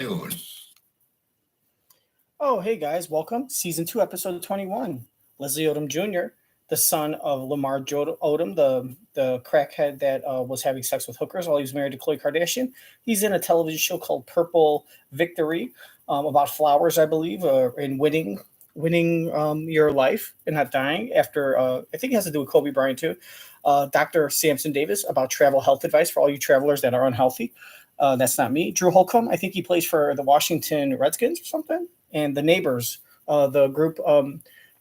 News. Oh, hey guys, welcome. Season 2, episode 21. Leslie Odom Jr., the son of Lamar Odom, the crackhead that was having sex with hookers while he was married to Khloe Kardashian. He's in a television show called Purple Victory about flowers, I believe, and winning your life and not dying after, I think it has to do with Kobe Bryant too. Dr. Sampson Davis about travel health advice for all you travelers that are unhealthy. That's not me. Drew Holcomb, I think he plays for the Washington Redskins or something. And The Neighbors, the group,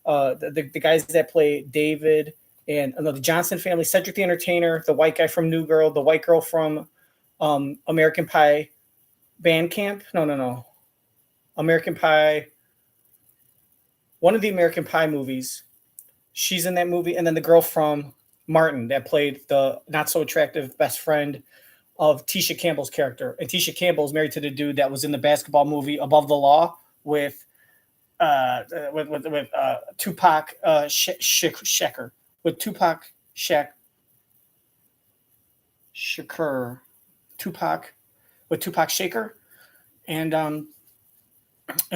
the guys that play David and the Johnson family, Cedric the Entertainer, the white guy from New Girl, the white girl from American Pie Band Camp. No. American Pie. One of the American Pie movies. She's in that movie. And then the girl from Martin that played the not so attractive best friend of Tisha Campbell's character. And Tisha Campbell is married to the dude that was in the basketball movie Above the Law with Tupac Shakur. With Tupac Shakur. Tupac Shakur. And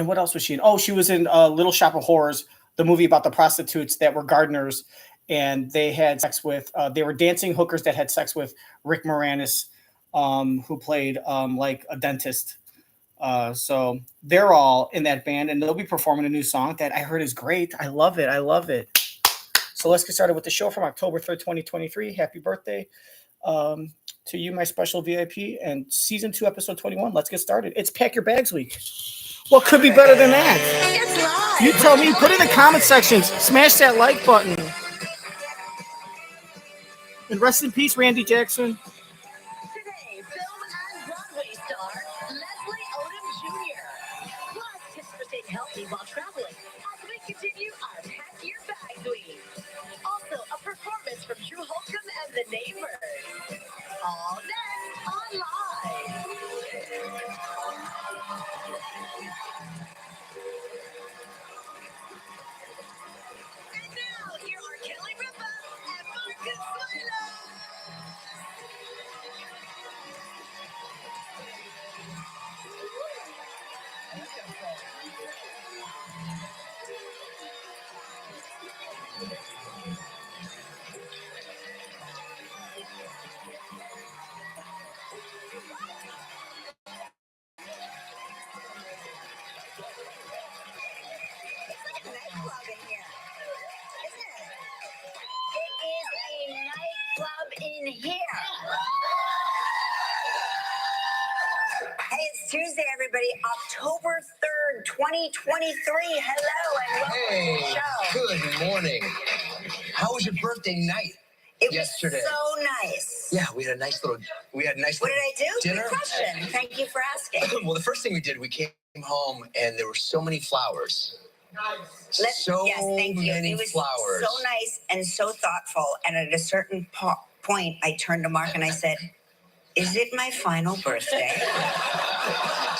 what else was she in? Oh, she was in Little Shop of Horrors, the movie about the prostitutes that were gardeners, and they had sex with. They were dancing hookers that had sex with Rick Moranis, who played like a dentist. So they're all in that band, and they'll be performing a new song that I heard is great. I love it. So let's get started with the show from October 3rd, 2023. Happy birthday to you, my special VIP, and season 2, episode 21. Let's get started. It's Pack Your Bags week. What could be better than that? It's live. You tell me. Put it in the comment sections. Smash that like button. And rest in peace, Randy Jackson. Today, film and Broadway star Leslie Odom Jr. Plus, tips for staying healthy while traveling as we continue our Pack Your Bags week. Also, a performance from Holcomb and The Neighbors. All next on Live. And now, here are Kelly Ripa and Mark Consuelo. It's like a nightclub in here, isn't it? It is a nightclub in here. Hey, it's Tuesday, everybody. October 3rd, 2023. Hello and welcome to the show. Good morning. How was your birthday night? It yesterday? was so nice. Yeah, we had a nice little. What did I do? dinner. Good question. Thank you for asking. Well, the first thing we did, we came home and there were so many flowers. Yes, thank you. Many It was flowers. so nice and so thoughtful. And at a certain point, I turned to Mark and I said, "Is it my final birthday?"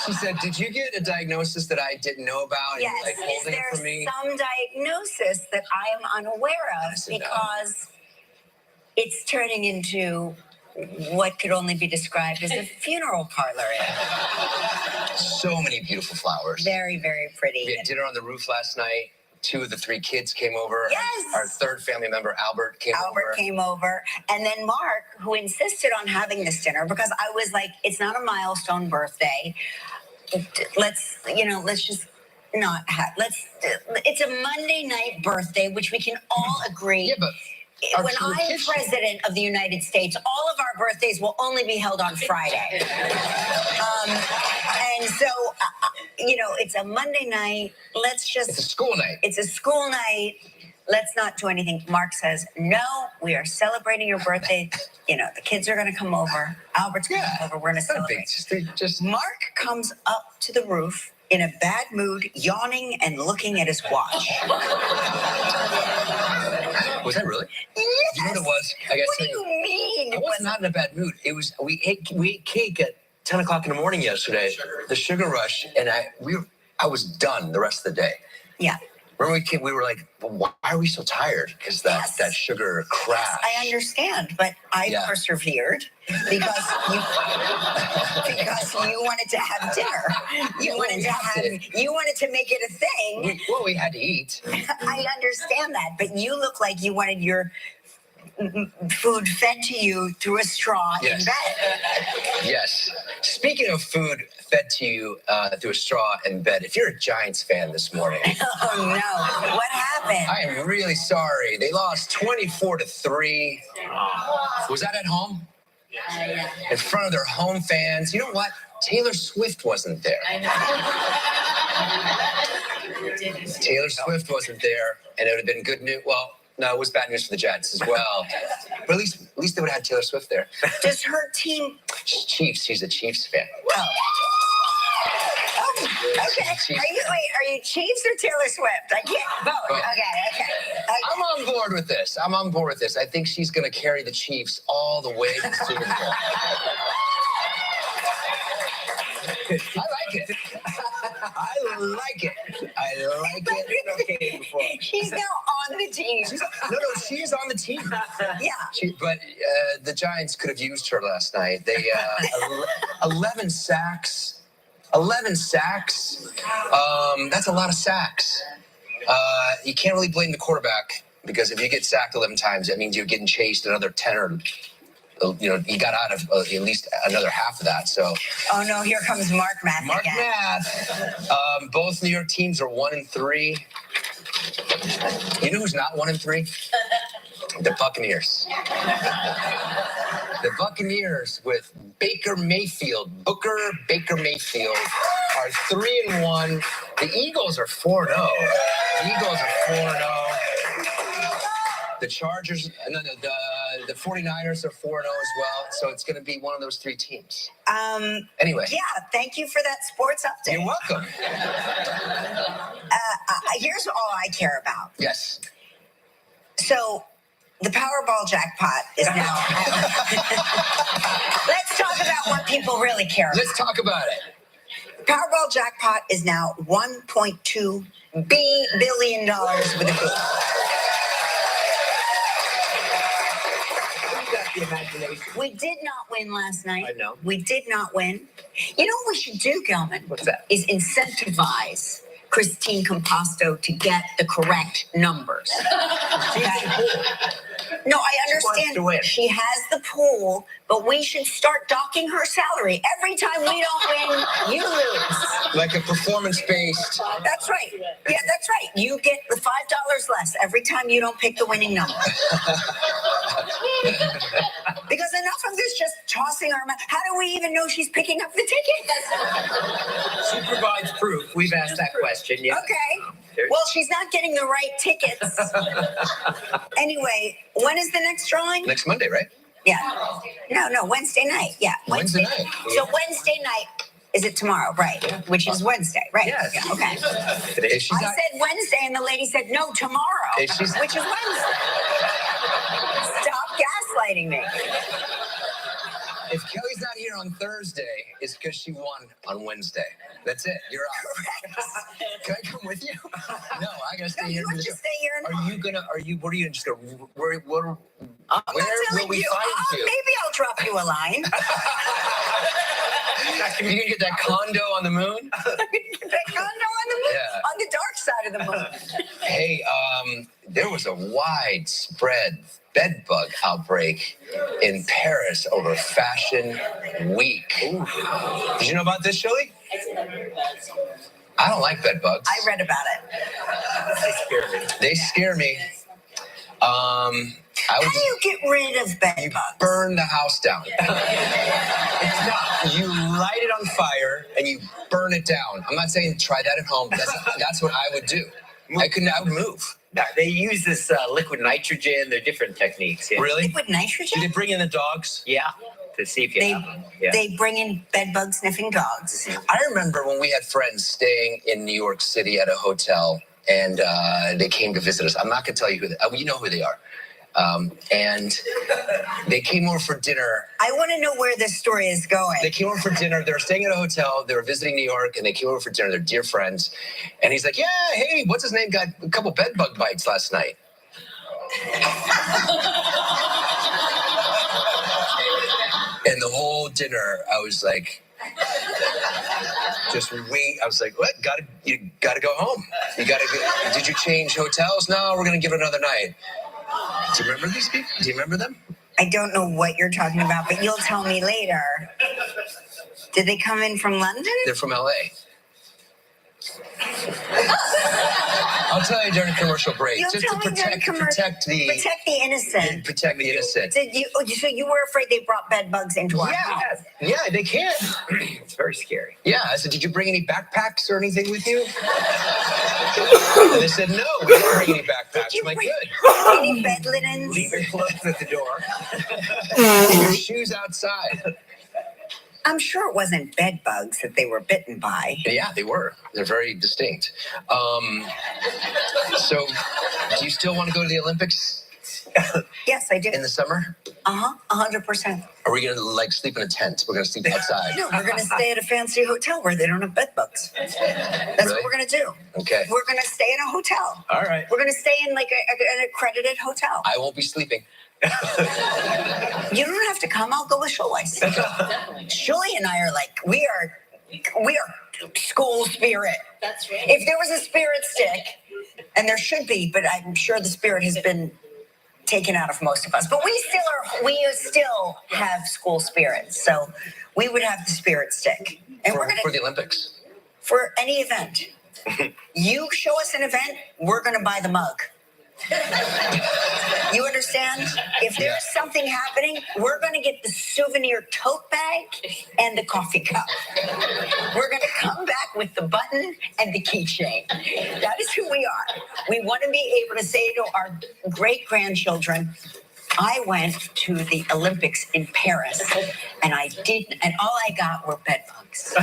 She said, "Did you get a diagnosis that I didn't know about?" And Yes. like Is holding there it for me. some diagnosis that I am unaware of? I said, no. Because it's turning into what could only be described as a funeral parlor. So many beautiful flowers. Very, very pretty. We had dinner on the roof last night. 2 of the 3 kids came over. Yes. Our third family member, Albert, came over. And then Mark, who insisted on having this dinner because I was like, it's not a milestone birthday. Let's just not have, it's a Monday night birthday, which we can all agree. Yeah, but when I'm president of the United States, all of our birthdays will only be held on Friday. And so, it's a Monday night. It's a school night. It's a school night. Let's not do anything. Mark says, no, we are celebrating your birthday. The kids are going to come over. Albert's going to come over. We're going to celebrate. Just Mark comes up to the roof in a bad mood, yawning and looking at his watch. Was that really? Yes. You know what it was? What do you mean? I was not in a bad mood. It was we ate cake at 10 o'clock in the morning yesterday. The sugar rush, and I was done the rest of the day. Yeah. Remember we came, we were like, well, why are we so tired? Because that sugar crash. Yes, I understand, but I persevered because you wanted to have dinner. You wanted to make it a thing. We had to eat. I understand that, but you look like you wanted your food fed to you through a straw in bed. Yes. Speaking of food fed to you through a straw in bed, if you're a Giants fan this morning. Oh, no. What happened? I am really sorry. They lost 24-3. Was that at home? Yeah. In front of their home fans. You know what? Taylor Swift wasn't there. I know. Taylor Swift wasn't there, and it would have been good news. Well, no, it was bad news for the Jets as well. But at least they would have had Taylor Swift there. Does her team... Chiefs. She's a Chiefs fan. Oh, okay. Are you Chiefs or Taylor Swift? I can't vote. Okay. I'm on board with this. I think she's going to carry the Chiefs all the way to the Super Bowl. I like it. Okay, before. She's now on the team. She's on the team. Yeah. But the Giants could have used her last night. They 11 sacks. 11 sacks. That's a lot of sacks. You can't really blame the quarterback because if you get sacked 11 times, that means you're getting chased another 10 or. You got out of at least another half of that. So. Oh no! Here comes Mark Math again. Both New York teams are 1-3. You know who's not 1-3? The Buccaneers. The Buccaneers with Baker Mayfield, Baker Mayfield, are 3-1. The Eagles are 4-0. The Chargers, the 49ers are 4-0 as well. So it's going to be one of those three teams. Anyway. Yeah, thank you for that sports update. You're welcome. Here's all I care about. Yes. So the Powerball jackpot is now... Let's talk about what people really care about. Let's talk about it. Powerball jackpot is now $1.2 billion with a B. The imagination. We did not win last night. I know. We did not win. You know what we should do, Gelman? What's that? Is incentivize Christine Composto to get the correct numbers. No, I understand. She has the pool, but we should start docking her salary. Every time we don't win, you lose. Like a performance-based. That's right. Yeah, that's right. You get the $5 less every time you don't pick the winning number. Because enough of this just tossing our money. How do we even know she's picking up the tickets? She provides proof. We've asked that question. Yeah. Okay. Well, she's not getting the right tickets. Anyway, when is the next drawing? Next Monday, right? Yeah. No, Wednesday night. Yeah. Wednesday night. So Wednesday night, is it tomorrow? Right. Yeah. Which is Wednesday, right? Yes. Yeah, okay. I said Wednesday, and the lady said, no, tomorrow, which is Wednesday. Stop gaslighting me. If Kelly's not here on Thursday, it's because she won on Wednesday. That's it. You're out. Can I come with you? No, I gotta stay here. You have to stay here. What are you just gonna, where will we find you? Maybe I'll drop you a line. You gonna get that condo on the moon? That condo on the moon? Yeah. On the dark side of the moon. Hey, there was a widespread bedbug outbreak in Paris over Fashion Week. Ooh. Did you know about this, Shirley? I don't like bedbugs. I read about it. They scare me. How do you get rid of bedbugs? Burn the house down. It's not. You light it on fire and you burn it down. I'm not saying try that at home, but that's what I would do. I would move. No, they use this liquid nitrogen. They're different techniques. Yeah. Really? Liquid nitrogen? Did they bring in the dogs? Yeah, to see if you have them. Yeah. They bring in bedbug sniffing dogs. I remember when we had friends staying in New York City at a hotel, and they came to visit us. I'm not going to tell you who you know who they are. and they came over for dinner. I want to know where this story is going. They came over for dinner. They were staying at a hotel. They were visiting New York, and they came over for dinner. They're dear friends. And he's like, yeah, hey, what's his name? Got a couple bed bug bites last night. And the whole dinner, I was like, just wait. I was like, what? You gotta go home. Did you change hotels? No, we're gonna give it another night. Do you remember these people? Do you remember them? I don't know what you're talking about, but you'll tell me later. Did they come in from London? They're from LA. I'll tell you during a commercial break. You'll just tell to me during protect the innocent. Protect the innocent. So you were afraid they brought bed bugs into our house? Yeah, they can. It's very scary. Yeah, I said, did you bring any backpacks or anything with you? And they said, no, we didn't bring any backpacks. I'm like, good. Any bed linens? Leave your clothes at the door. Your shoes outside. I'm sure it wasn't bed bugs that they were bitten by. Yeah, they were. They're very distinct. So, do you still want to go to the Olympics Yes, I do. in the summer? 100%. Are we going to sleep in a tent? We're going to sleep outside. No, we're going to stay at a fancy hotel where they don't have bed bugs. That's what we're going to do. Okay. We're going to stay in a hotel. All right. We're going to stay in like an accredited hotel. I won't be sleeping. You don't have to come. I'll go with Shuley. Shuley and I are like, we are school spirit. That's right. If there was a spirit stick, and there should be, but I'm sure the spirit has been taken out of most of us. But we still have school spirit. So we would have the spirit stick. And we're gonna For the Olympics. for any event. You show us an event, we're gonna buy the mug. You understand? If there's something happening, we're going to get the souvenir tote bag and the coffee cup. We're going to come back with the button and the keychain. That is who we are. We want to be able to say to our great-grandchildren, I went to the Olympics in Paris, and all I got were bed bugs.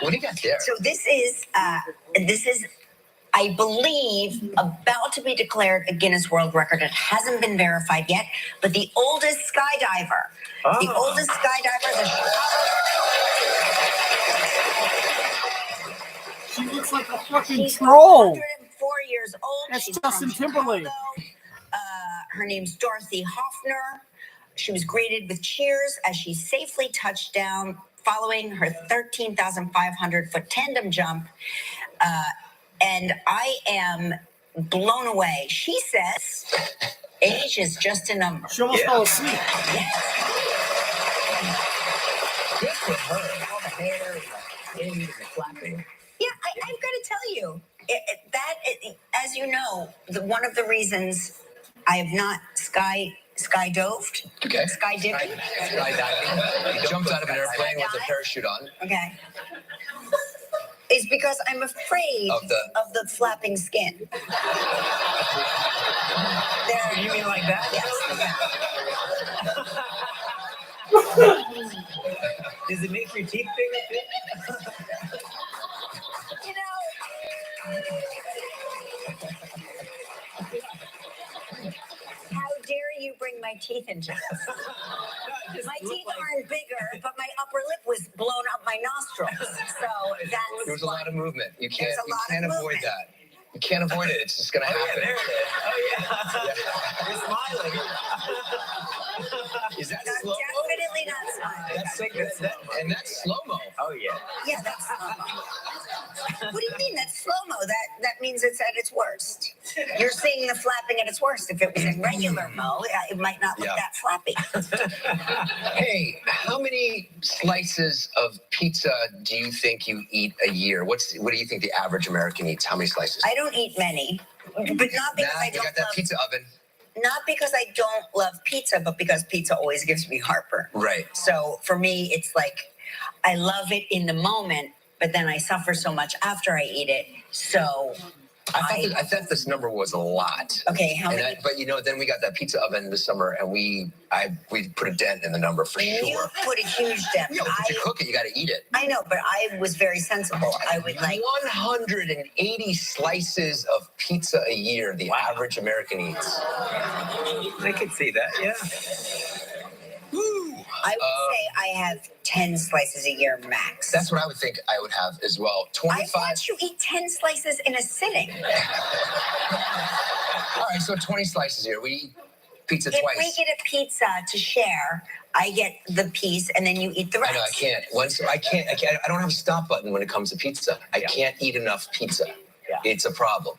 What do you got there? So this is, I believe, about to be declared a Guinness World Record. It hasn't been verified yet, but the oldest skydiver, She looks like a fucking she's troll. 104 years old. That's She's Justin from Timberlake. Chicago. Her name's Dorothy Hoffner. She was greeted with cheers as she safely touched down following her 13,500-foot tandem jump. And I am blown away. She says age is just a number. She almost fell asleep. Good for her. All the hair, and the flapping. Yeah, I've got to tell you, as you know, one of the reasons I have not skydived. Okay. Skydiving. Skydiving. You jumped out of an airplane with a parachute on. Okay. Is because I'm afraid Of the flapping skin. You mean like that? Yes. Does it make your teeth bigger? You know, how dare you bring my teeth into this? My teeth aren't bigger, but my upper lip was blown up my nostrils. So that's There was a lot of movement. You can't There's a lot of avoid movement. that. You can't avoid it. It's just going to Oh, yeah, happen. there it is. Oh, yeah. You're smiling. Is that I'm slow-mo? definitely not smiling. And that's slow-mo. Oh, yeah. Yeah, that's slow-mo. What do you mean that's slow-mo? That means it's at its worst. You're seeing the flapping at its worst. If it was in regular mo, it might not look that flappy. Hey, how many slices of pizza do you think you eat a year? What do you think the average American eats? How many slices? I don't eat many, but not because I You don't got that love, pizza oven. not because I don't love pizza, but because pizza always gives me heartburn. Right. So for me, it's like I love it in the moment, but then I suffer so much after I eat it. So I thought this number was a lot. Okay, how many? But then we got that pizza oven this summer, and we put a dent in the number for sure. You put a huge dent. But you cook it, you got to eat it. I know, but I was very sensible. I would 180 slices of pizza a year. The average American eats. I could see that. Yeah. Woo. I would say I have 10 slices a year max. That's what I would think I would have as well. 25. I watch you eat 10 slices in a sitting. All right, so 20 slices here. We eat pizza if twice. If we get a pizza to share, I get the piece and then you eat the rest. I know, I can't. I don't have a stop button when it comes to pizza. I can't eat enough pizza. Yeah. It's a problem.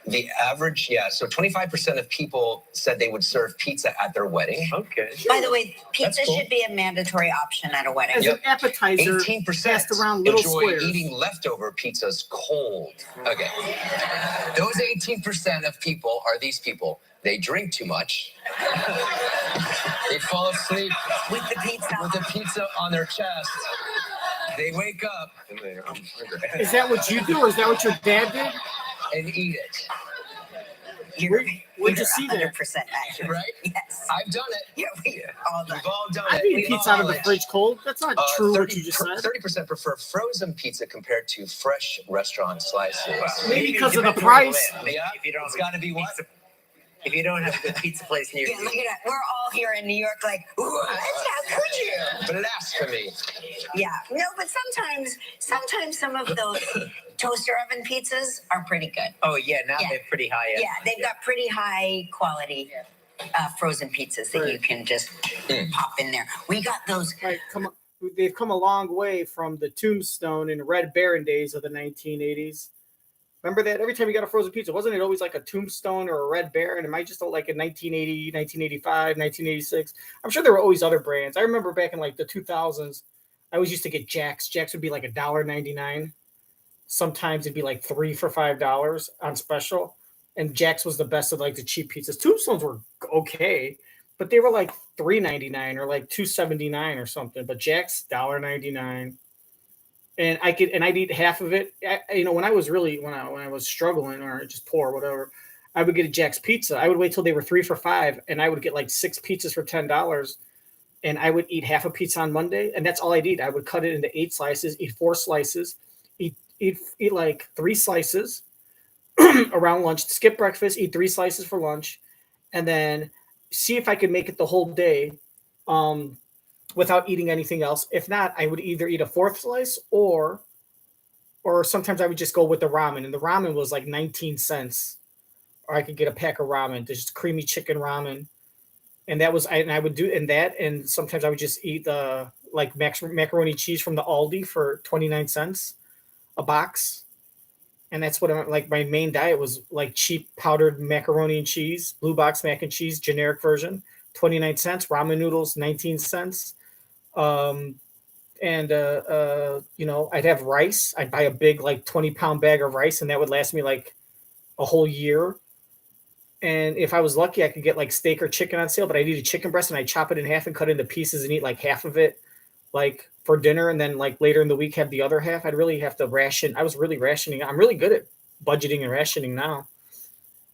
The average, so 25% of people said they would serve pizza at their wedding. Okay. By the way, pizza cool. should be a mandatory option at a wedding. As an appetizer, 18% passed around little enjoy squares. eating leftover pizzas cold. Okay. Those 18% of people are these people. They drink too much. They fall asleep With the pizza on their chest. They wake up. Is that what you do, or is that what your dad did? And eat it. Where'd you see that? 100% accurate. Right? Yes. I've done it. Yeah, we've all done We've all done I've it. eaten We pizza all out of the know it. fridge cold. That's not true what you just said. 30% prefer frozen pizza compared to fresh restaurant slices. Maybe because of the price. Yeah, it's got to be what? If you don't have a good pizza place near Yeah, you. look at that. We're all here in New York like, what? How could you? Blasphemy. Yeah. No, but sometimes some of those toaster oven pizzas are pretty good. Oh, yeah, now Yeah. they're pretty high. Yeah, they've got pretty high quality frozen pizzas that you can just pop in there. We got those. Right, they've come a long way from the Tombstone and Red Baron days of the 1980s. Remember that? Every time you got a frozen pizza, wasn't it always like a Tombstone or a Red Baron? Am I just like in 1980, 1985, 1986? I'm sure there were always other brands. I remember back in like the 2000s, I always used to get Jack's. Jack's would be like $1.99. Sometimes it'd be like 3 for $5 on special. And Jack's was the best of like the cheap pizzas. Tombstones were okay, but they were like $3.99 or like $2.79 or something. But Jack's $1.99. And I'd eat half of it. When I was struggling or just poor, whatever, I would get a Jack's pizza. I would wait till they were 3 for $5, and I would get like 6 pizzas for $10. And I would eat half a pizza on Monday, and that's all I'd eat. I would cut it into 8 slices, eat 4 slices, eat like 3 slices around lunch, skip breakfast, eat 3 slices for lunch, and then see if I could make it the whole day. Without eating anything else. If not, I would either eat a 4th slice or sometimes I would just go with the ramen. And the ramen was like 19 cents. Or I could get a pack of ramen, just creamy chicken ramen. And I would do in that. And sometimes I would just eat like macaroni cheese from the Aldi for 29 cents a box. And that's what my main diet was, like cheap powdered macaroni and cheese, blue box mac and cheese, generic version, 29 cents, ramen noodles, 19 cents. I'd have rice. I'd buy a big like 20-pound bag of rice, and that would last me like a whole year. And if I was lucky, I could get like steak or chicken on sale, but I'd eat a chicken breast and I'd chop it in half and cut it into pieces and eat like half of it like for dinner, and then like later in the week have the other half. I'd really have to ration. I was really rationing. I'm really good at budgeting and rationing now.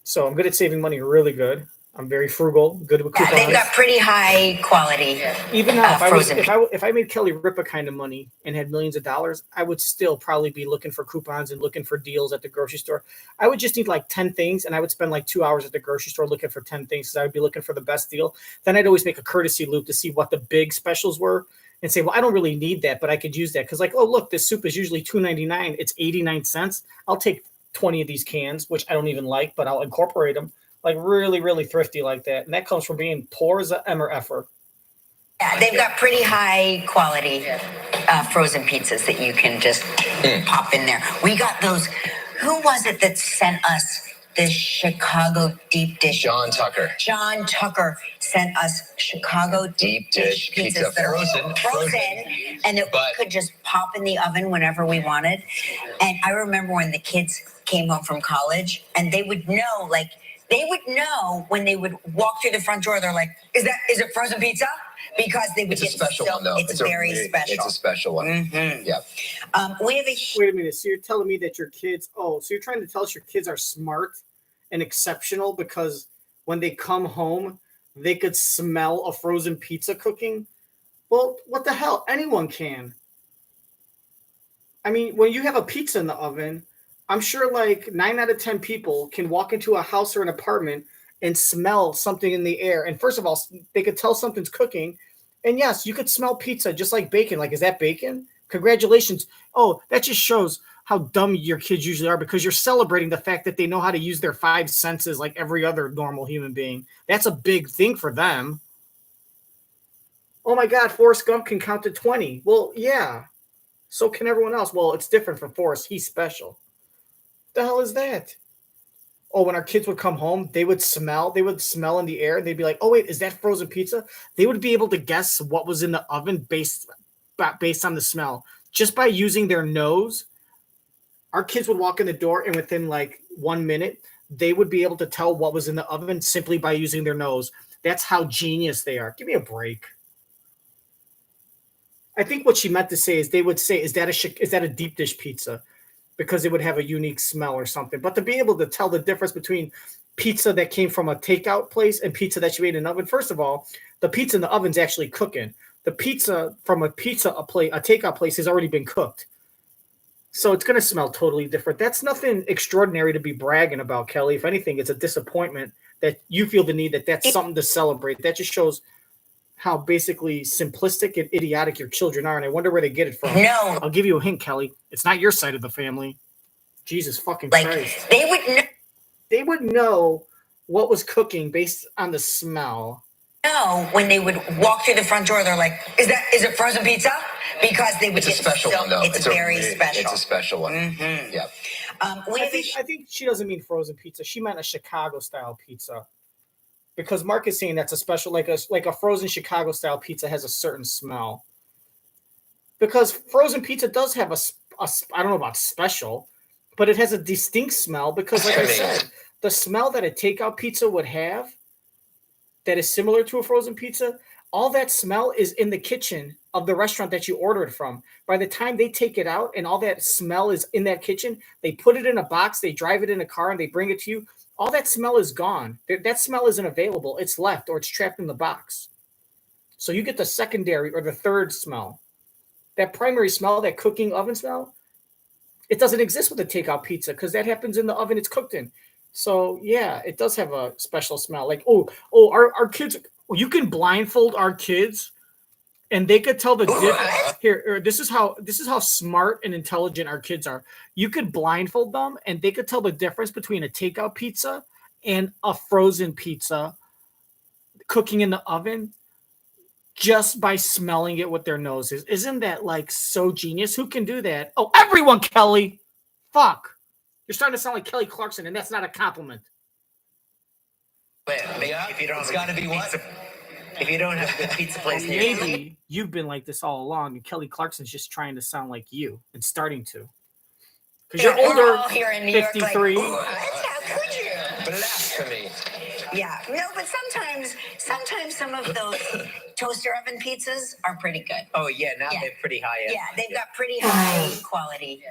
So I'm good at saving money, really good. I'm very frugal, good with coupons. They've got pretty high quality. Even now, frozen. if I made Kelly Ripa kind of money and had millions of dollars, I would still probably be looking for coupons and looking for deals at the grocery store. I would just need like 10 things, and I would spend like 2 hours at the grocery store looking for 10 things because I would be looking for the best deal. Then I'd always make a courtesy loop to see what the big specials were and say, well, I don't really need that, but I could use that because like, oh, look, this soup is usually $2.99. It's 89 cents. I'll take 20 of these cans, which I don't even like, but I'll incorporate them. Like really, really thrifty like that. And that comes from being poor as an effer. Yeah, they've got pretty high quality frozen pizzas that you can just pop in there. We got those. Who was it that sent us this Chicago deep dish? John Tucker. John Tucker sent us Chicago deep dish pizzas that are frozen and that we could just pop in the oven whenever we wanted. And I remember when the kids came home from college and they would know when they would walk through the front door, they're like, is it frozen pizza? because they would It's a get special so, one, though. It's very special. It's a special one. Mm-hmm. Yeah. We have a Wait a minute. So you're telling me that your kids? Oh, so you're trying to tell us your kids are smart and exceptional because when they come home, they could smell a frozen pizza cooking? Well, what the hell? Anyone can. I mean, when you have a pizza in the oven, I'm sure like 9 out of 10 people can walk into a house or an apartment and smell something in the air. And first of all, they could tell something's cooking. And yes, you could smell pizza just like bacon. Like, is that bacon? Congratulations. Oh, that just shows how dumb your kids usually are because you're celebrating the fact that they know how to use their 5 senses like every other normal human being. That's a big thing for them. Oh my God, Forrest Gump can count to 20. Well, yeah. So can everyone else. Well, it's different for Forrest. He's special. What the hell is that? Oh, when our kids would come home, they would smell in the air. They'd be like, oh, wait, is that frozen pizza? They would be able to guess what was in the oven based on the smell. Just by using their nose, our kids would walk in the door, and within like 1 minute, they would be able to tell what was in the oven simply by using their nose. That's how genius they are. Give me a break. I think what she meant to say is they would say, is that a deep dish pizza? Because it would have a unique smell or something. But to be able to tell the difference between pizza that came from a takeout place and pizza that you made in an oven, first of all, the pizza in the oven's actually cooking. The pizza from a takeout place has already been cooked. So it's going to smell totally different. That's nothing extraordinary to be bragging about, Kelly. If anything, it's a disappointment that you feel the need that that's something to celebrate. That just shows how basically simplistic and idiotic your children are, and I wonder where they get it from. No. I'll give you a hint, Kelly. It's not your side of the family. Jesus fucking like Christ. they would know what was cooking based on the smell. know when they would walk through the front door. They're like, "Is it frozen pizza?" Because they would. It's a special one, though. It's very special. It's a special one. Mm-hmm. Yeah. I think she doesn't mean frozen pizza. She meant a Chicago style pizza. Because Mark is saying that's a special, like a frozen Chicago style pizza has a certain smell. Because frozen pizza does have I don't know about special, but it has a distinct smell. Because like I said, the smell that a takeout pizza would have, that is similar to a frozen pizza, all that smell is in the kitchen of the restaurant that you ordered from. By the time they take it out and all that smell is in that kitchen, they put it in a box, they drive it in a car, and they bring it to you. All that smell is gone. That smell isn't available. It's left or it's trapped in the box. So you get the secondary or the third smell. That primary smell, that cooking oven smell, it doesn't exist with a takeout pizza because that happens in the oven it's cooked in. So yeah, it does have a special smell. Like, our kids, you can blindfold our kids and they could tell the difference. Here, this is how smart and intelligent our kids are. You could blindfold them, and they could tell the difference between a takeout pizza and a frozen pizza cooking in the oven just by smelling it with their noses. Isn't that like so genius? Who can do that? Oh, everyone, Kelly. Fuck. You're starting to sound like Kelly Clarkson, and that's not a compliment. If you don't, it's got to be what? If you don't have a good pizza place, Maybe you've been like this all along, and Kelly Clarkson's just trying to sound like you and starting to. Because you're older, all here in New York, 53. Like, how could you? Blasphemy. Yeah, no, but sometimes some of those toaster oven pizzas are pretty good. oh yeah, now Yeah. they're pretty high end. Yeah, they've got pretty high quality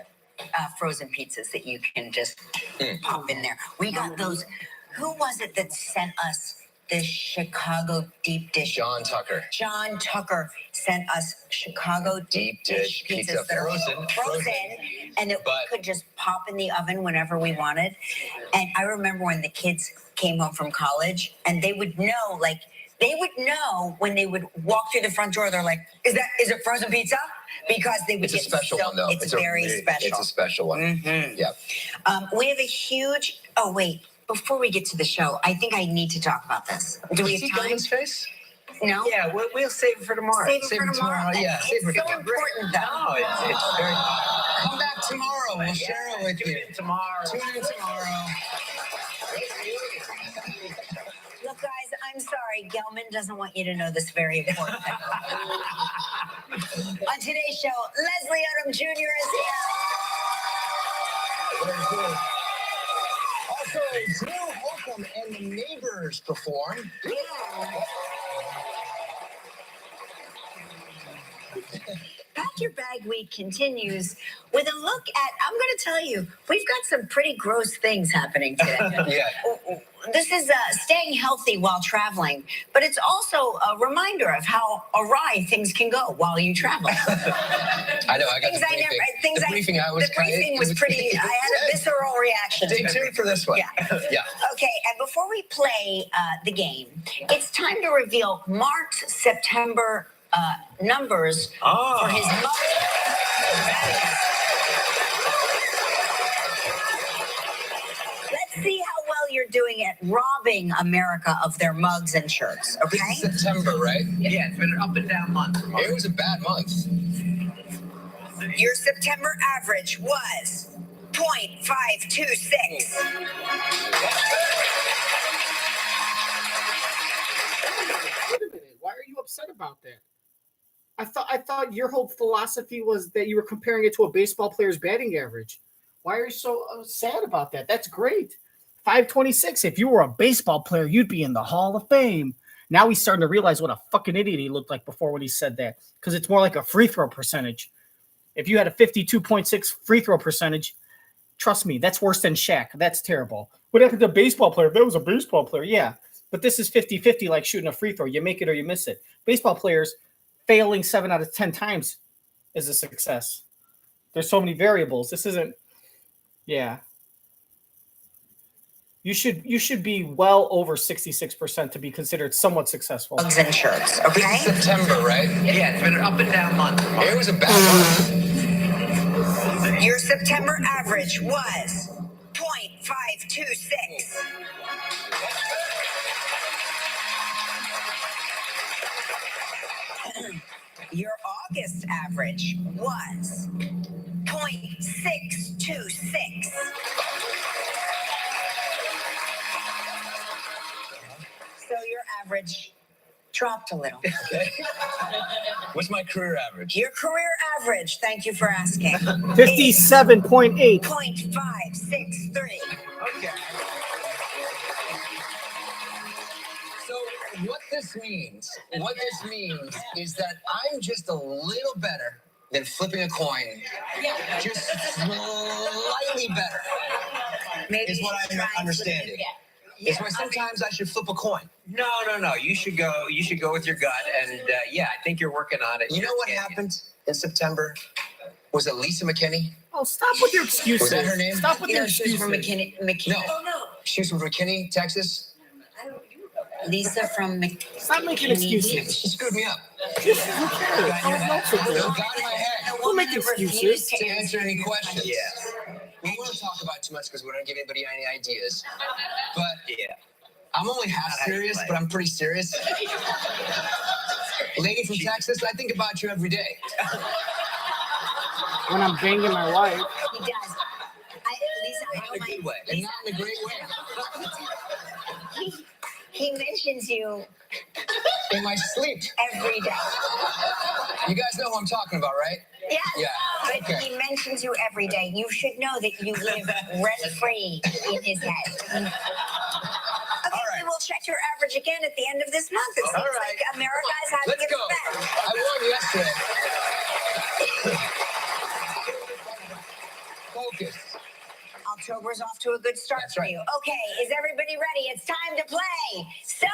frozen pizzas that you can just pop in there. We got those. Who was it that sent us the Chicago deep dish? John Tucker. John Tucker sent us Chicago deep dish pizza, pizzas that are frozen, and that we could just pop in the oven whenever we wanted. And I remember when the kids came home from college, and they would know, when they would walk through the front door. They're like, "Is it frozen pizza?" Because they would It's a get special one, though. It's very special. It's a special one. Mm-hmm. Yeah. We have a huge. Oh wait. Before we get to the show, I think I need to talk about this. Do we have time? His face? No? Yeah, we'll save it for tomorrow. Save it for tomorrow. Yeah, It's so important, though. No, it's very. Come back tomorrow. We'll share it with you. Tomorrow. Tune in tomorrow. Look, guys, I'm sorry. Gelman doesn't want you to know this very important thing. On today's show, Leslie Odom Jr. is here. Also, Holcomb and The Neighbors perform. Pack Your Bag Week continues with a look at, I'm going to tell you, we've got some pretty gross things happening today. Yeah. This is staying healthy while traveling, but it's also a reminder of how awry things can go while you travel. I know. I got the briefing. The briefing was pretty. I had a visceral reaction. Stay tuned for this one. Yeah. Yeah. Okay, and before we play the game, it's time to reveal Mark's September numbers for his mother. Let's see how well you're doing at robbing America of their mugs and shirts, okay? This is September, right? Yeah, it's been an up and down month for It was a bad month. Your September average was 0.526. Wait a minute. Why are you upset about that? I thought your whole philosophy was that you were comparing it to a baseball player's batting average. Why are you so sad about that? That's great. 526. If you were a baseball player, you'd be in the Hall of Fame. Now he's starting to realize what a fucking idiot he looked like before when he said that, because it's more like a free throw percentage. If you had a 52.6 free throw percentage, trust me, that's worse than Shaq. That's terrible. What happened to a baseball player? If that was a baseball player, yeah. But this is 50-50, like shooting a free throw. You make it or you miss it. Baseball players failing 7 out of 10 times is a success. There's so many variables. This isn't, yeah. You should be well over 66% to be considered somewhat successful. Mugs and shirts, okay? This is September, right? Yeah, it's been an up and down month for It was a bad month. Your September average was 0.526. Your August average was 0.626. So your average dropped a little. Okay. What's my career average? Your career average, thank you for asking, 57.8. 0.563. Okay. So what this means is that I'm just a little better than flipping a coin. Just slightly better Maybe is what I'm understanding. It's why sometimes I should flip a coin. No. You should go with your gut, and yeah, I think you're working on it. You know what happened in September? Was it Lisa McKinney? Oh, stop with your excuses. Was that her name? Stop with your She's excuses. from McKinney. No. Oh, no. She was from McKinney, Texas. Lisa from Stop making excuses. She screwed me up. Who cares? No one else will do it. Got in my head. Don't make excuses. To answer any questions. Yeah. We don't want to talk about too much because we don't give anybody any ideas. But Yeah. I'm only half Not how you serious, play. but I'm pretty serious. Lady from Texas, I think about you every day. When I'm banging my wife. He does. Lisa, I Not in a don't good way, and not in a great way. He mentions you In my sleep. every day. You guys know who I'm talking about, right? Yes. Yeah. But Okay. he mentions you every day. You should know that you live rent-free in his head. Okay, we will check your average again at the end of this month. It seems All right. like America's having Let's its go. best. I won yesterday. Focus. October's off to a good start That's for right. you. Okay, is everybody ready? It's time to play. Stop!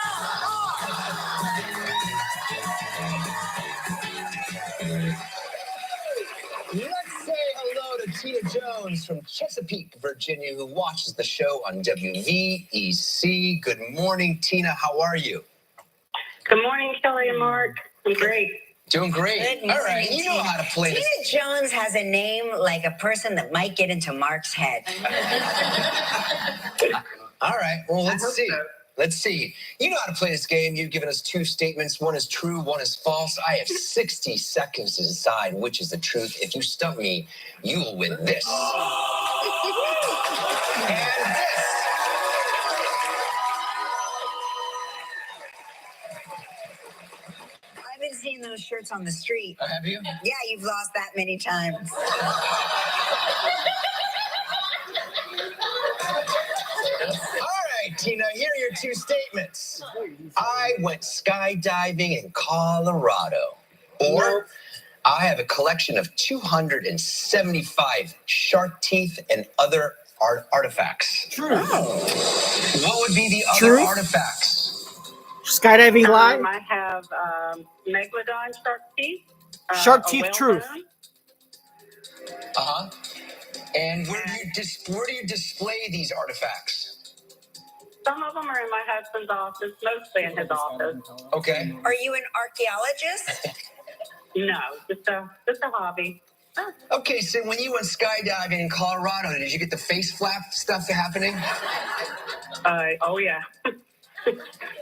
Let's say hello to Tia Jones from Chesapeake, Virginia, who watches the show on WVEC. Good morning, Tina. How are you? Good morning, Kelly and Mark. I'm great. Doing great. Good All right, morning, you know how to play Tina this. Jones has a name like a person that might get into Mark's head. All right, well, let's hope see. so. Let's see. You know how to play this game. You've given us two statements. One is true, one is false. I have 60 seconds to decide which is the truth. If you stump me, you will win this. And this. I've been seeing those shirts on the street. Oh, have you? Yeah, you've lost that many times. All right, Tina, here are your two statements. I went skydiving in Colorado. Or I have a collection of 275 shark teeth and other artifacts. True. What would be the other Truth? artifacts? Skydiving lie? I have megalodon shark teeth. Shark a teeth, whale truth. bone. And where do you display these artifacts? Some of them are in my husband's office, mostly in his office. Okay. Are you an archaeologist? No, just a hobby. Okay, so when you went skydiving in Colorado, did you get the face flap stuff happening? Oh yeah.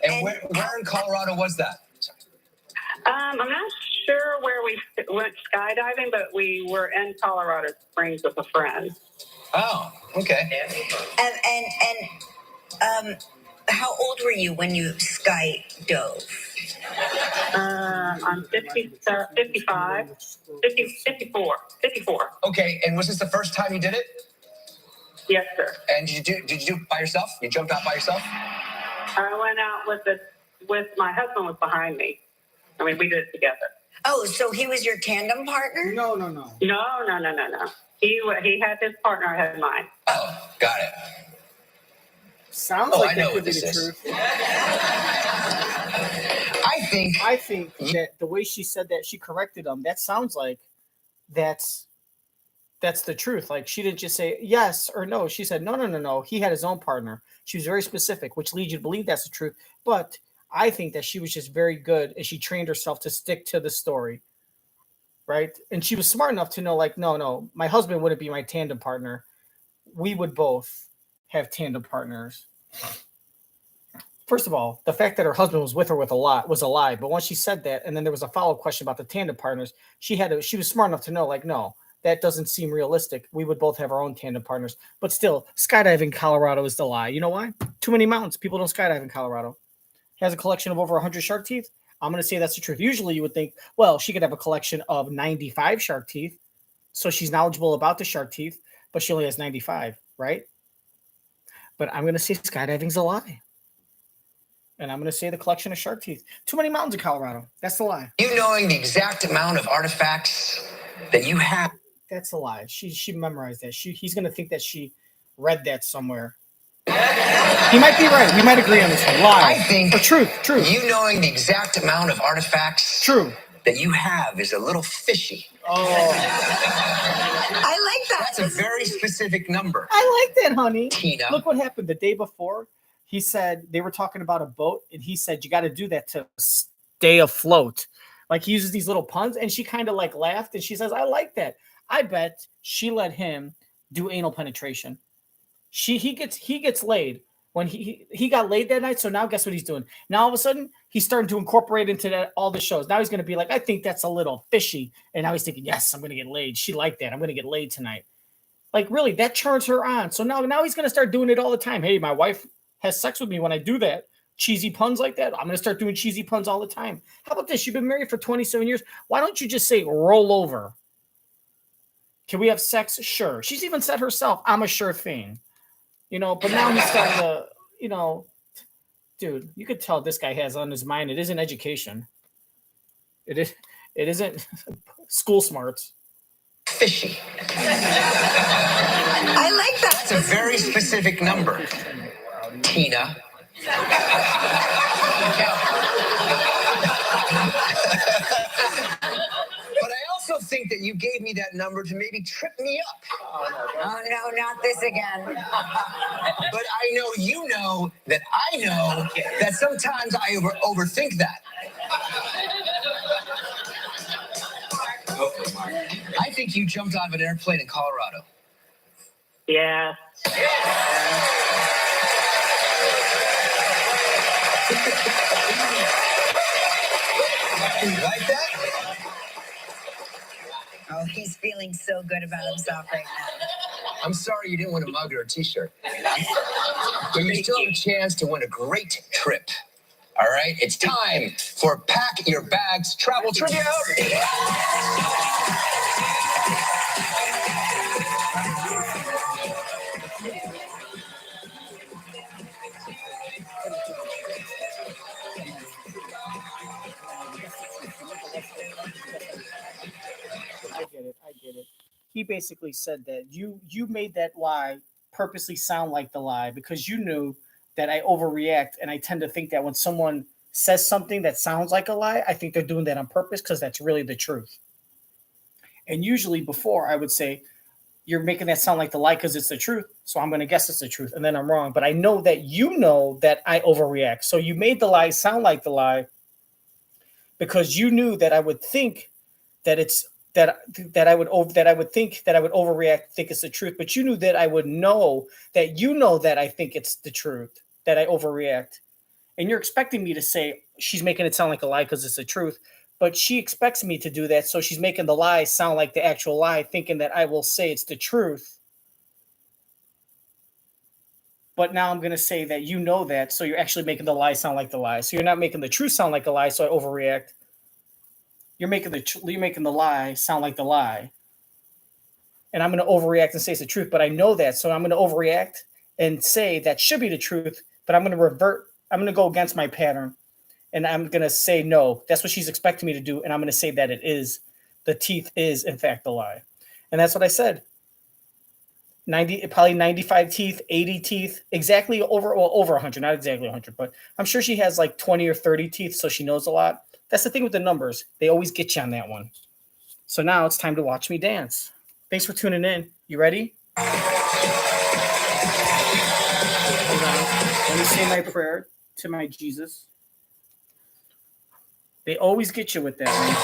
And where in Colorado was that? I'm not sure where we went skydiving, but we were in Colorado Springs with a friend. Oh, okay. And how old were you when you sky dove? I'm 55, 54. Okay, and was this the first time you did it? Yes, sir. And did you do it by yourself? You jumped out by yourself? I went out with my husband was behind me. I mean, we did it together. Oh, so he was your tandem partner? No. No. He had his partner, I had mine. Oh, got it. Sounds like I know that what could be this the is. truth. I think that the way she said that, she corrected him. That sounds like that's the truth. Like, she didn't just say yes or no. She said no. He had his own partner. She was very specific, which leads you to believe that's the truth. But I think that she was just very good, and she trained herself to stick to the story, right? And she was smart enough to know, like, no, my husband wouldn't be my tandem partner. We would both have tandem partners. First of all, the fact that her husband was with her was a lie. But once she said that, and then there was a follow-up question about the tandem partners, she was smart enough to know, like, no, that doesn't seem realistic. We would both have our own tandem partners. But still, skydiving in Colorado is the lie. You know why? Too many mountains. People don't skydive in Colorado. Has a collection of over 100 shark teeth. I'm going to say that's the truth. Usually you would think, well, she could have a collection of 95 shark teeth, so she's knowledgeable about the shark teeth, but she only has 95, right? But I'm going to say skydiving's a lie. And I'm going to say the collection of shark teeth. Too many mountains in Colorado. That's the lie. you knowing the exact amount of artifacts that you have. That's a lie. She memorized that. He's going to think that she read that somewhere. He might be right. We might agree on this one. Lie. I think or truth. You knowing the exact amount of artifacts True. that you have is a little fishy. Oh. I like that. That's a very specific number. I like that, honey. Tina. Look what happened the day before. He said they were talking about a boat, and he said, you got to do that to stay afloat. Like, he uses these little puns, and she kind of like laughed, and she says, I like that. I bet she let him do anal penetration. He gets laid. When he got laid that night, so now guess what he's doing? Now all of a sudden he's starting to incorporate into all the shows. Now he's going to be like, I think that's a little fishy, and now he's thinking, yes, I'm going to get laid. She liked that. I'm going to get laid tonight. Like, really, that turns her on. So now he's going to start doing it all the time. Hey, my wife has sex with me when I do that. Cheesy puns like that. I'm going to start doing cheesy puns all the time. How about this? You've been married for 27 years. Why don't you just say roll over? Can we have sex? Sure. She's even said herself, I'm a sure thing. You know, but now he's starting to, you know, dude, you could tell this guy has on his mind. It isn't education. It isn't school smarts. Fishy. I like that. That's a very specific number, Tina. But I also think that you gave me that number to maybe trip me up. Oh, no, not this again. But I know you know that I know that sometimes I overthink that. I think you jumped out of an airplane in Colorado. Yeah. You like that? Oh, he's feeling so good about himself right now. I'm sorry you didn't win a mug or a t-shirt. But you still have a chance to win a great trip. All right, it's time for Pack Your Bags Travel Trivia. it. He basically said that you made that lie purposely sound like the lie because you knew that I overreact, and I tend to think that when someone says something that sounds like a lie, I think they're doing that on purpose because that's really the truth. And usually before I would say, you're making that sound like the lie because it's the truth. So I'm going to guess it's the truth. And then I'm wrong. But I know that you know that I overreact. So you made the lie sound like the lie because you knew that I would think that it's that I would think that I would overreact, think it's the truth. But you knew that I would know that you know that I think it's the truth, that I overreact. And you're expecting me to say she's making it sound like a lie because it's the truth. But she expects me to do that, so she's making the lie sound like the actual lie, thinking that I will say it's the truth. But now I'm going to say that you know that, so you're actually making the lie sound like the lie. So you're not making the truth sound like a lie, so I overreact. You're making the lie sound like the lie. And I'm going to overreact and say it's the truth, but I know that, so I'm going to overreact and say that should be the truth, but I'm going to revert. I'm going to go against my pattern. And I'm going to say no. That's what she's expecting me to do. And I'm going to say that it is. The teeth is, in fact, the lie. And that's what I said. Probably 95 teeth, 80 teeth. Exactly over 100. Not exactly 100, but I'm sure she has like 20 or 30 teeth, so she knows a lot. That's the thing with the numbers. They always get you on that one. So now it's time to watch me dance. Thanks for tuning in. You ready? Hold on. Let me say my prayer to my Jesus. They always get you with that one.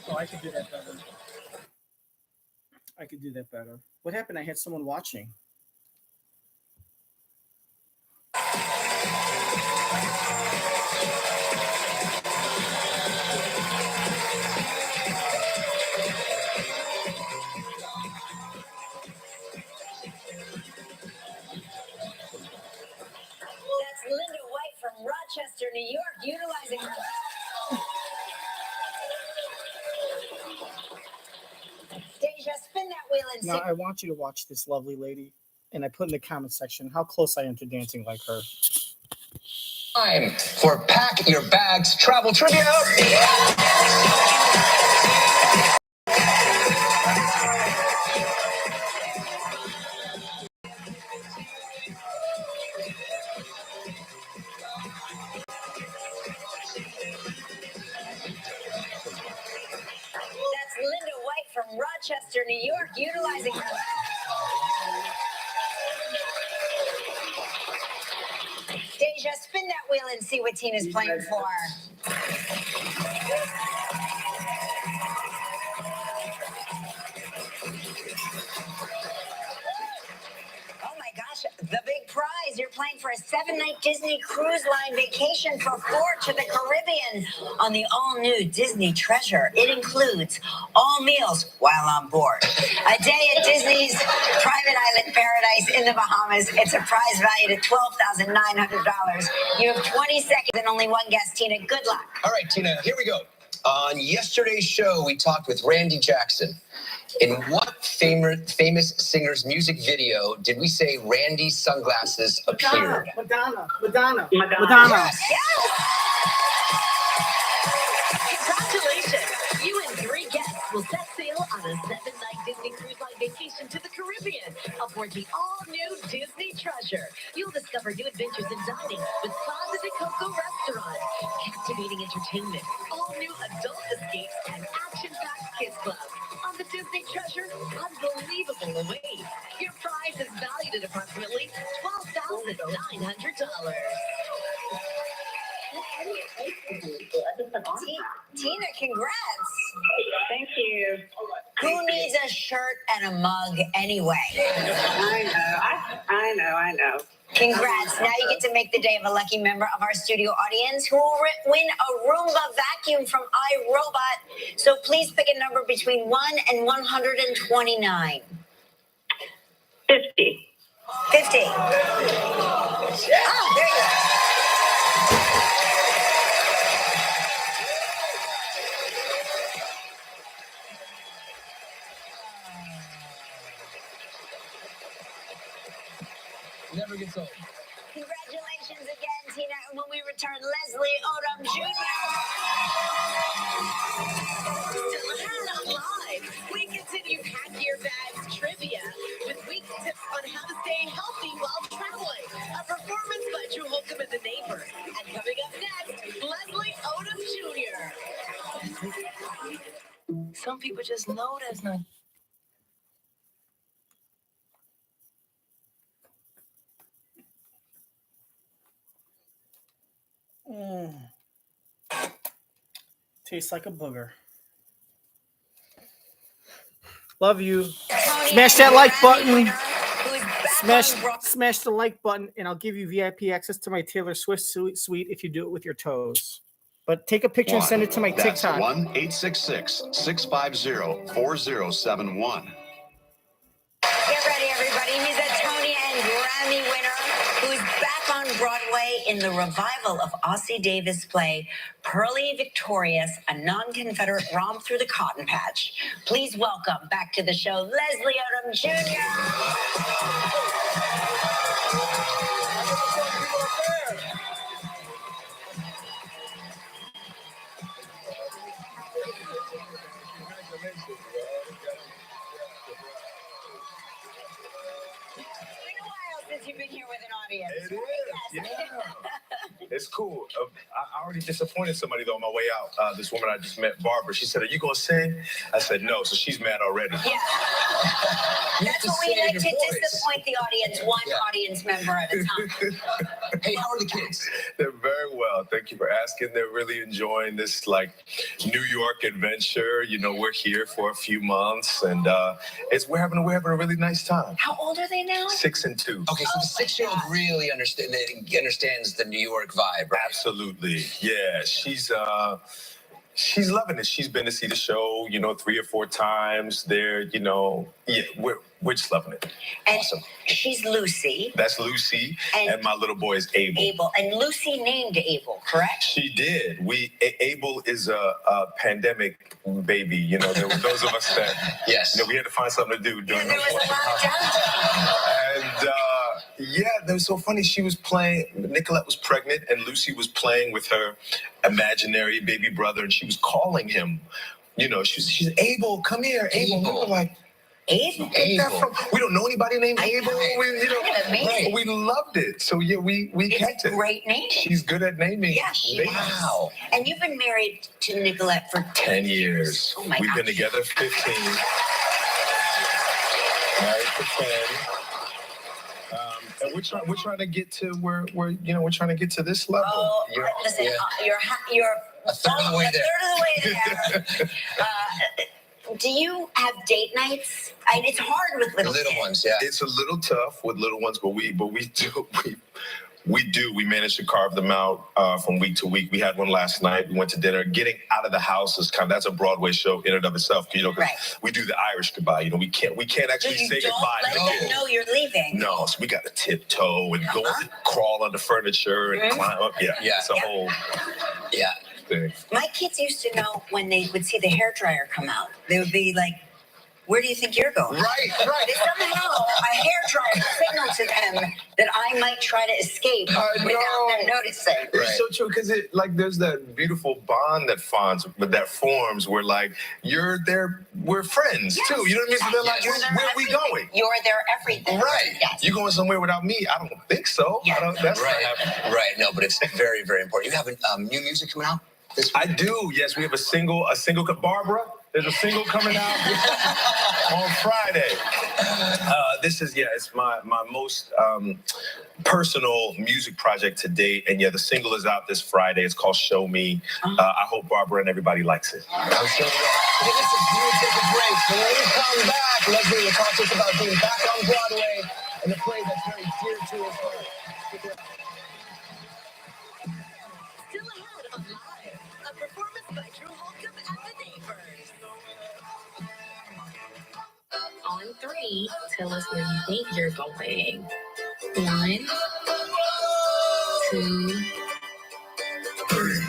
Oh, I could do that better. I could do that better. What happened? I had someone watching. That's Linda White from Rochester, New York, utilizing her. Deja, spin that wheel and Now, I want you to watch this lovely lady, and I put in the comment section how close I am to dancing like her. Time for Pack Your Bags Travel Trivia. That's Linda White from Rochester, New York, utilizing her. Deja, spin that wheel and see what Tina's playing for. Oh my gosh, the big prize. You're playing for a 7-night Disney Cruise Line vacation for 4 to the Caribbean on the all-new Disney Treasure. It includes all meals while on board, a day at Disney's private island paradise in the Bahamas. It's a prize valued at $12,900. You have 20 seconds and only one guess, Tina. Good luck. All right, Tina, here we go. On yesterday's show, we talked with Randy Jackson. In what famous singer's music video did we say Randy's sunglasses appeared? Madonna. Yes. Congratulations! You and 3 guests will set sail on a 7-night Disney Cruise Line vacation to the Caribbean aboard the all-new Disney Treasure. You'll discover new adventures in dining with Plaza de Coco Restaurant, captivating entertainment, all-new adult escapes, and action-packed kids club. On the Disney Treasure, unbelievable awaits. Your prize is valued at approximately $12,900. Tina, congrats. Thank you. Who needs a shirt and a mug anyway? I know. Congrats. Now you get to make the day of a lucky member of our studio audience who will win a Roomba vacuum from iRobot. So please pick a number between 1 and 129. 50. 50. Oh, there you go. Never gets old. Congratulations again, Tina. And when we return, Leslie Odom Jr. Still live. We continue Pack Your Bags trivia with week tips on how to stay healthy while traveling. A performance by Holcomb and The Neighbors. And coming up next, Leslie Odom Jr. Some people just know that's not. Tastes like a booger. Love you. Smash that like button. Smash the like button, and I'll give you VIP access to my Taylor Swift suite if you do it with your toes. But take a picture and send it to my TikTok. 1-866-650-4071. Get ready, everybody. He's a Tony and Grammy winner who's back on Broadway in the revival of Ossie Davis' play, Purlie Victorious, a non-Confederate romp through the cotton patch. Please welcome back to the show, Leslie Odom Jr. You've been here with an audience. It is, yeah. It's cool. I already disappointed somebody, though, on my way out. This woman I just met, Barbara, she said, "Are you going to sing?" I said, "No," so she's mad already. Yeah. That's what we like to disappoint the audience, one audience member at a time. Hey, how are the kids? They're very well. Thank you for asking. They're really enjoying this, New York adventure. You know, we're here for a few months, and we're having a really nice time. How old are they now? 6 and 2. Okay, so the 6-year-old really understands the New York vibe, right? Absolutely. Yeah, she's loving it. She's been to see the show, 3 or 4 times. We're just loving it. And awesome. She's Lucy. That's Lucy, and my little boy is Abel. And Lucy named Abel, correct? She did. Abel is a pandemic baby. There were those of us that we had to find something to do during there was a lot of downtime. And that was so funny. She was playing. Nicolette was pregnant, and Lucy was playing with her imaginary baby brother, and she was calling him. She's Abel, come here, Abel. And we were like, Abel? We don't know anybody named Abel. We loved it. So we kept it. It's a great name. She's good at naming. Yeah, she is. Wow. And you've been married to Nicolette for 10 years. Oh my We've gosh. been together 15. Married for 10. And we're trying to get to we're trying to get to this level. Oh, listen, you're a third of the way there. Do you have date nights? It's hard with little kids. Ones, yeah. It's a little tough with little ones, but we managed to carve them out from week to week. We had one last night. We went to dinner. Getting out of the house is that's a Broadway show in and of itself. Because we do the Irish goodbye. We can't actually say goodbye. Let them know you're leaving. No, so we got to tiptoe and go and crawl under furniture and climb up. Yeah, it's a whole thing. My kids used to know when they would see the hairdryer come out. They would be like, "Where do you think you're going?" Right. They somehow a hairdryer signaled to them that I might try to escape without them noticing. It's so true because there's that beautiful bond that forms where we're friends too. You know what I mean? So they're like, where are we going? You're their everything. Right. Yes. You going somewhere without me? I don't think so. Yeah. That's right. not happening. Right. No, but it's very, very important. You have new music coming out? I do. Yes, we have a single. Barbara, there's a single coming out on Friday. It's my most personal music project to date, and the single is out this Friday. It's called "Show Me." I hope Barbara and everybody likes it. I'm sure we'll take a break. So when we come back, Leslie will talk to us about being back on Broadway and a play that's very dear to his heart. Still ahead on Live, a performance by Holcomb and The Neighbors. On 3, tell us where you think you're going. 1, 2, 3.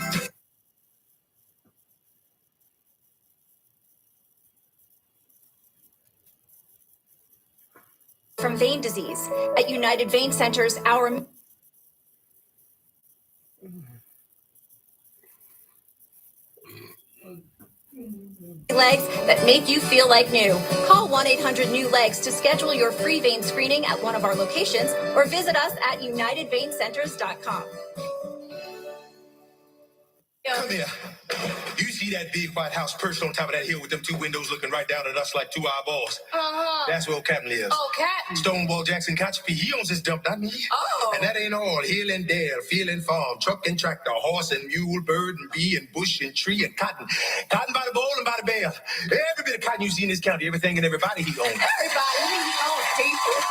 from vein disease. At United Vein Centers, our legs that make you feel like new. Call 1-800-NEW-LEGS to schedule your free vein screening at one of our locations or visit us at unitedveincenters.com. Come here. You see that big white house perched on top of that hill with them two windows looking right down at us like two eyeballs? That's where old Captain lives. Oh, Captain. Stonewall Jackson Country, he owns his dump, not me. Oh. And that ain't all. Hill and dale, field and farm, truck and tractor, horse and mule, bird and bee and bush and tree and cotton. Cotton by the bowl and by the bale. Every bit of cotton you see in this county, everything and everybody he owns. Everybody, he owns people.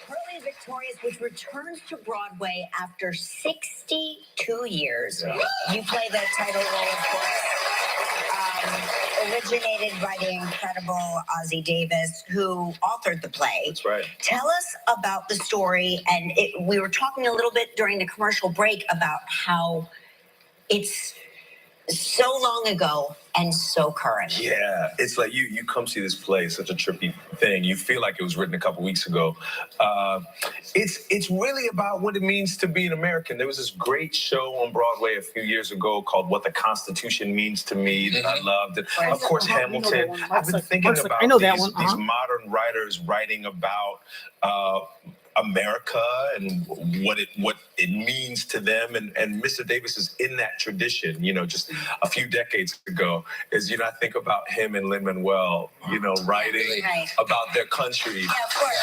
Purlie Victorious, which returns to Broadway after 62 years. You play the title role, of course. Originated by the incredible Ossie Davis, who authored the play. That's right. Tell us about the story. And we were talking a little bit during the commercial break about how it's so long ago and so current. Yeah, it's like you come see this play, it's such a trippy thing. You feel like it was written a couple weeks ago. It's really about what it means to be an American. There was this great show on Broadway a few years ago called What the Constitution Means to Me that I loved. And of course, Hamilton. I've been thinking about these modern writers writing about America and what it means to them, and Mr. Davis is in that tradition. You know, just a few decades ago, I think about him and Lin-Manuel, writing about their country. Yeah, of course.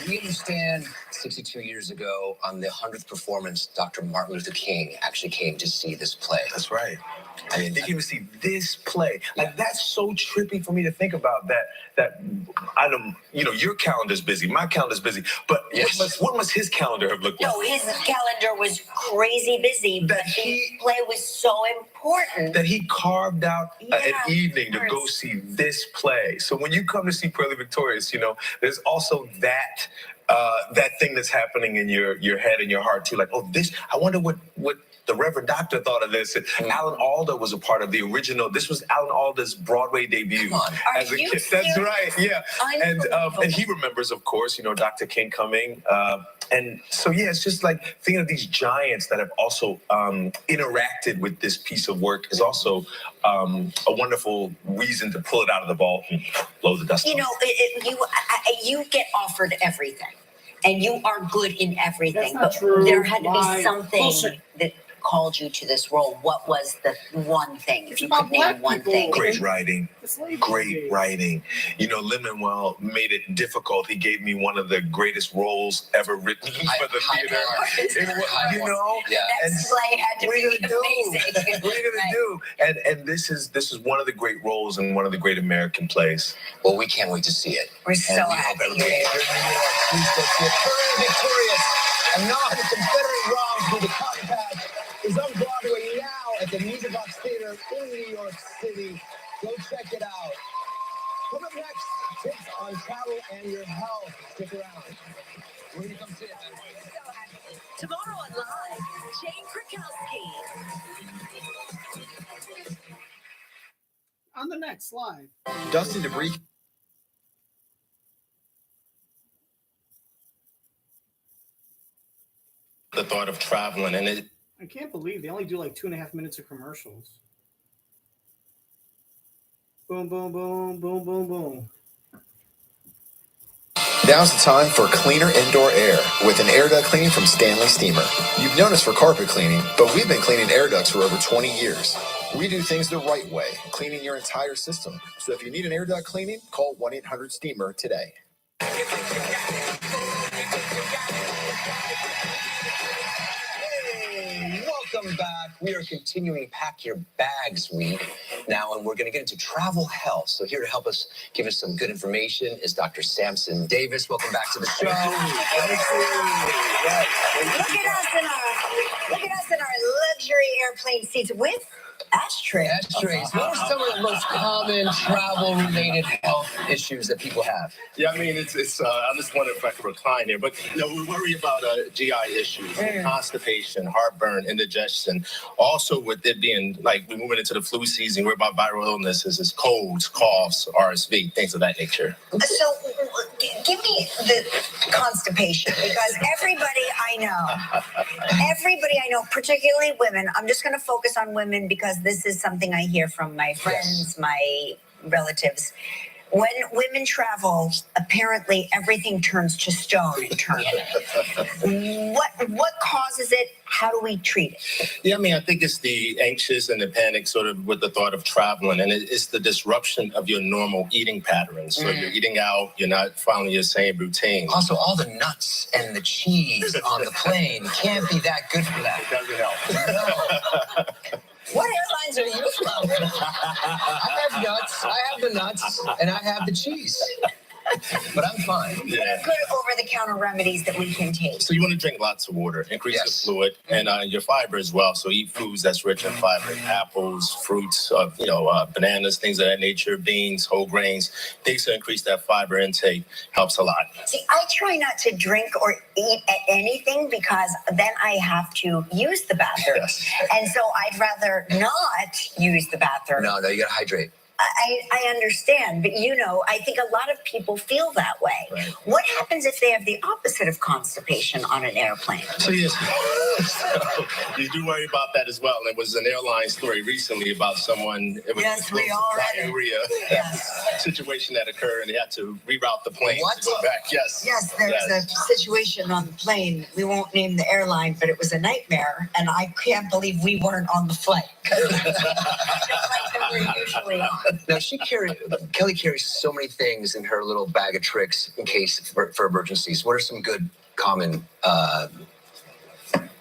We understand 62 years ago on the 100th performance, Dr. Martin Luther King actually came to see this play. That's right. I mean, they came to see this play. Like, that's so trippy for me to think about that I don't, your calendar's busy, my calendar's busy, but yes. what must his calendar have looked like? No, his calendar was crazy busy, but the play was so important. That he carved out an evening to go see this play. So when you come to see Purlie Victorious, there's also that thing that's happening in your head and your heart too. Like, I wonder what the Reverend Doctor thought of this. And Alan Alda was a part of the original. This was Alan Alda's Broadway debut as a kid. That's right, yeah. And he remembers, of course, Dr. King coming. And so, it's just like thinking of these giants that have also interacted with this piece of work is also a wonderful reason to pull it out of the vault and blow the dust off. You get offered everything, and you are good in everything. That's not true. There had to be something that called you to this role. What was the one thing? If you could name one thing. Great writing. Great writing. Lin-Manuel made it difficult. He gave me one of the greatest roles ever written for the theater. That play had to be amazing. What are you gonna do? And this is one of the great roles in one of the great American plays. Well, we can't wait to see it. We're so happy. Please go see it. Purlie Victorious, a nod to Confederate wrongs through the cotton patch, is on Broadway now at the Music Box Theater in New York City. Go check it out. Coming up next, tips on travel and your health. Stick around. We're going to come see it. Tomorrow on Live, Jane Krakowski. On the next slide. Dusty debris. The thought of traveling, and I can't believe they only do like 2.5 minutes of commercials. Boom, boom, boom, boom, boom, boom. Now's the time for cleaner indoor air with an air duct cleaning from Stanley Steamer. You've known us for carpet cleaning, but we've been cleaning air ducts for over 20 years. We do things the right way, cleaning your entire system. So if you need an air duct cleaning, call 1-800-STEAMER today. Welcome back. We are continuing Pack Your Bags week now, and we're going to get into travel health. So here to help us, give us some good information is Dr. Sampson Davis. Welcome back to the show. Look at us in our luxury airplane seats with ashtrays. Ashtrays. What are some of the most common travel-related health issues that people have? Yeah, I mean, it's. I just wonder if I could recline here, but we worry about GI issues, constipation, heartburn, indigestion. Also, with it being like we're moving into the flu season, we're about viral illnesses, it's colds, coughs, RSV, things of that nature. So, give me the constipation, because everybody I know, particularly women, I'm just going to focus on women because this is something I hear from my friends, my relatives. When women travel, apparently everything turns to stone. What causes it? How do we treat it? Yeah, I mean, I think it's the anxious and the panic sort of with the thought of traveling, and it's the disruption of your normal eating patterns. So you're eating out, you're not following your same routine. Also, all the nuts and the cheese on the plane can't be that good for that. It doesn't help. What airlines are you from? I have nuts, I have the nuts, and I have the cheese. But I'm fine. Yeah. Good over-the-counter remedies that we can take. So you want to drink lots of water, increase your fluid, and your fiber as well. So eat foods that's rich in fiber, apples, fruits, bananas, things of that nature, beans, whole grains. Things to increase that fiber intake helps a lot. See, I try not to drink or eat anything because then I have to use the bathroom. Yes. And so I'd rather not use the bathroom. No, you got to hydrate. I understand, but I think a lot of people feel that way. Right. What happens if they have the opposite of constipation on an airplane? So yes, so you do worry about that as well. There was an airline story recently about someone. It was diarrhea situation that occurred, and they had to reroute the plane to go back. Yes, there was a situation on the plane. We won't name the airline, but it was a nightmare, and I can't believe we weren't on the flight. We're usually on. Now, Kelly carries so many things in her little bag of tricks in case for emergencies. What are some good common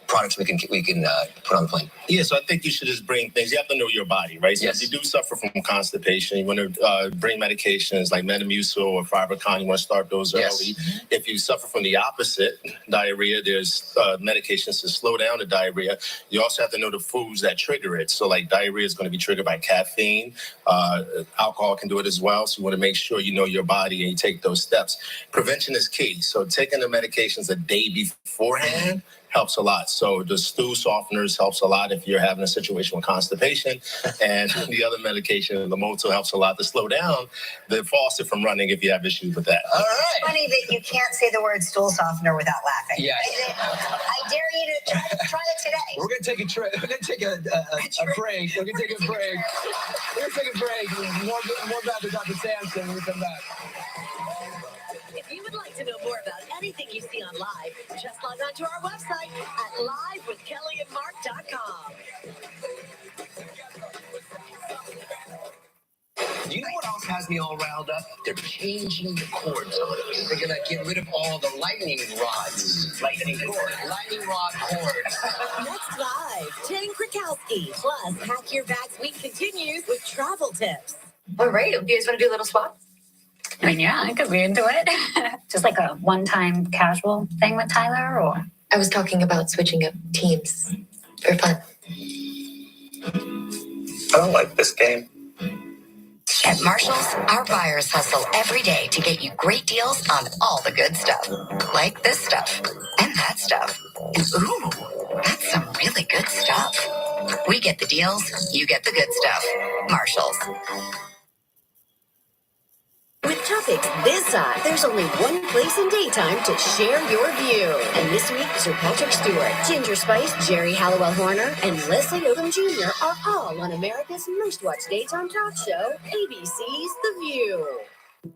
products we can put on the plane? Yeah, so I think you should just bring things. You have to know your body, right? So if you do suffer from constipation, you want to bring medications like Metamucil or Fibercon. You want to start those early. If you suffer from the opposite, diarrhea, there's medications to slow down the diarrhea. You also have to know the foods that trigger it. So like diarrhea is going to be triggered by caffeine. Alcohol can do it as well. So you want to make sure you know your body and you take those steps. Prevention is key. So taking the medications a day beforehand helps a lot. So the stool softeners helps a lot if you're having a situation with constipation, and the other medication, the Lamotil, helps a lot to slow down the faucet from running if you have issues with that. All right. It's funny that you can't say the word stool softener without laughing. Yes. I dare you to try it today. We're gonna take a break. We're gonna take a break. More about the Dr. Sampson when we come back. If you would like to know more about anything you see on Live, just log on to our website at livewithkellyandmark.com. You know what else has me all riled up? They're changing the cords on us. They're gonna get rid of all the lightning rods. Lightning rod cords. Next Live, Jen Krakowski. Plus, Hack Your Bags Week continues with travel tips. All right, you guys want to do a little swap? I mean, yeah, I could be into it. Just like a one-time casual thing with Tyler, or? I was talking about switching up teams for fun. I don't like this game. At Marshall's, our buyers hustle every day to get you great deals on all the good stuff. Like this stuff, and that stuff. And ooh, that's some really good stuff. We get the deals, you get the good stuff. Marshall's. With topics this size, there's only one place in daytime to share your view. And this week, Sir Patrick Stewart, Ginger Spice, Jerry Halliwell Horner, and Leslie Odom Jr. are all on America's most watched daytime talk show, ABC's The View.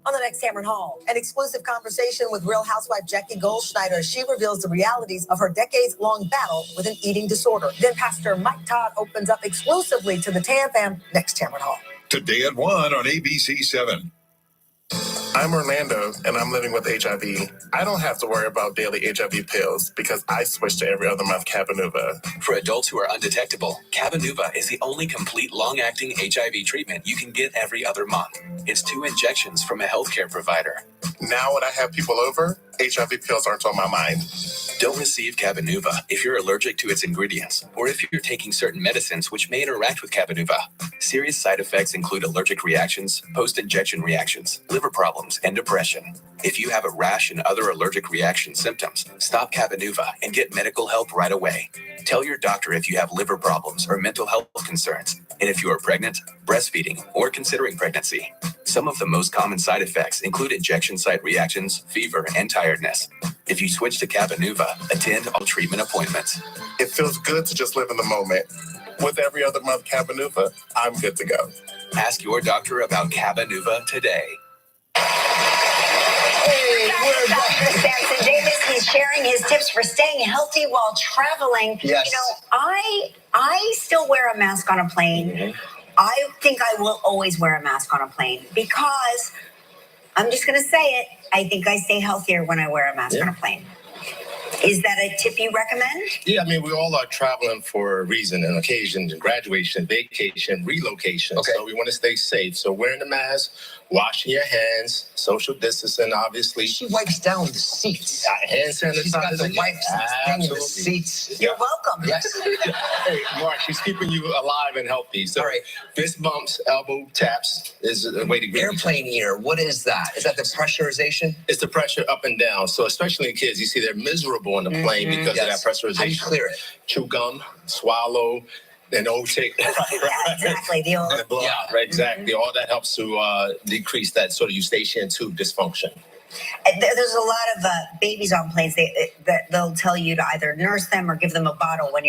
On the next Cameron Hall, an exclusive conversation with Real Housewife Jackie Goldschneider. She reveals the realities of her decades-long battle with an eating disorder. Then Pastor Mike Todd opens up exclusively to the Tam Fam next Cameron Hall. Today at 1 on ABC 7. I'm Orlando, and I'm living with HIV. I don't have to worry about daily HIV pills because I switch to every other month Cabenuva. For adults who are undetectable, Cabenuva is the only complete long-acting HIV treatment you can get every other month. It's 2 injections from a healthcare provider. Now when I have people over, HIV pills aren't on my mind. Don't receive Cabenuva if you're allergic to its ingredients or if you're taking certain medicines which may interact with Cabenuva. Serious side effects include allergic reactions, post-injection reactions, liver problems, and depression. If you have a rash and other allergic reaction symptoms, stop Cabenuva and get medical help right away. Tell your doctor if you have liver problems or mental health concerns, and if you are pregnant, breastfeeding, or considering pregnancy. Some of the most common side effects include injection site reactions, fever, and tiredness. If you switch to Cabenuva, attend all treatment appointments. It feels good to just live in the moment. With every other month Cabenuva, I'm good to go. Ask your doctor about Cabenuva today. Hey, we're Dr. Sampson Davis. He's sharing his tips for staying healthy while traveling. Yes. You know, I still wear a mask on a plane. Mm-hmm. I think I will always wear a mask on a plane because I'm just going to say it. I think I stay healthier when I wear a mask on a plane. Is that a tip you recommend? Yeah, I mean, we all are traveling for a reason, an occasion, graduation, vacation, relocation. Okay. So we want to stay safe. So wearing the mask, washing your hands, social distancing, obviously. She wipes down the seats. Hand sanitizer. She's got the wipes thing in the seats. You're welcome. Yes. Hey, Mark, she's keeping you alive and healthy. So All right. fist bumps, elbow taps is a way to get Airplane ear, what is that? Is that the pressurization? It's the pressure up and down. So especially in kids, you see they're miserable on the plane because of that pressurization. How do you clear it? Chew gum, swallow, and take Exactly. The old. and blow out. Right, exactly. All that helps to decrease that sort of eustachian tube dysfunction. There's a lot of babies on planes. They'll tell you to either nurse them or give them a bottle when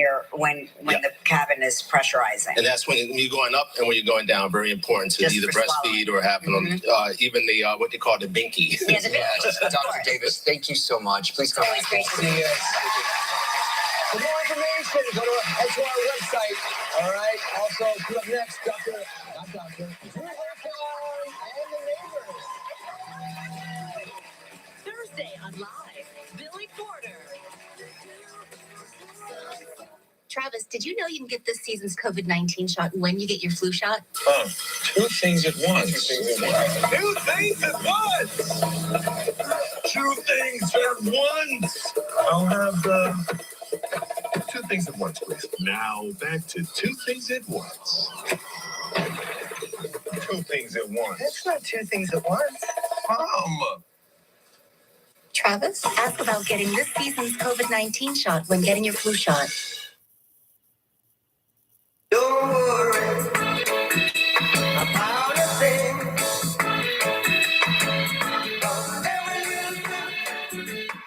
the cabin is pressurizing. And that's when you're going up and when you're going down. Very important to Just either for breastfeed or having even the what they call the binky. Yeah, the Yes. Dr. Davis, thank you so much. Please come Always back. great to See you. For more information, head to our website. All right. Also, coming up next, Drew Holcomb and The Neighbors. Thursday on Live, Billy Porter. Travis, did you know you can get this season's COVID-19 shot when you get your flu shot? Two things at once. Two things at once. Two things at once. I'll have two things at once, please. Now back to two things at once. Two things at once. That's not two things at once. Travis, ask about getting this season's COVID-19 shot when getting your flu shot. Don't worry about a thing.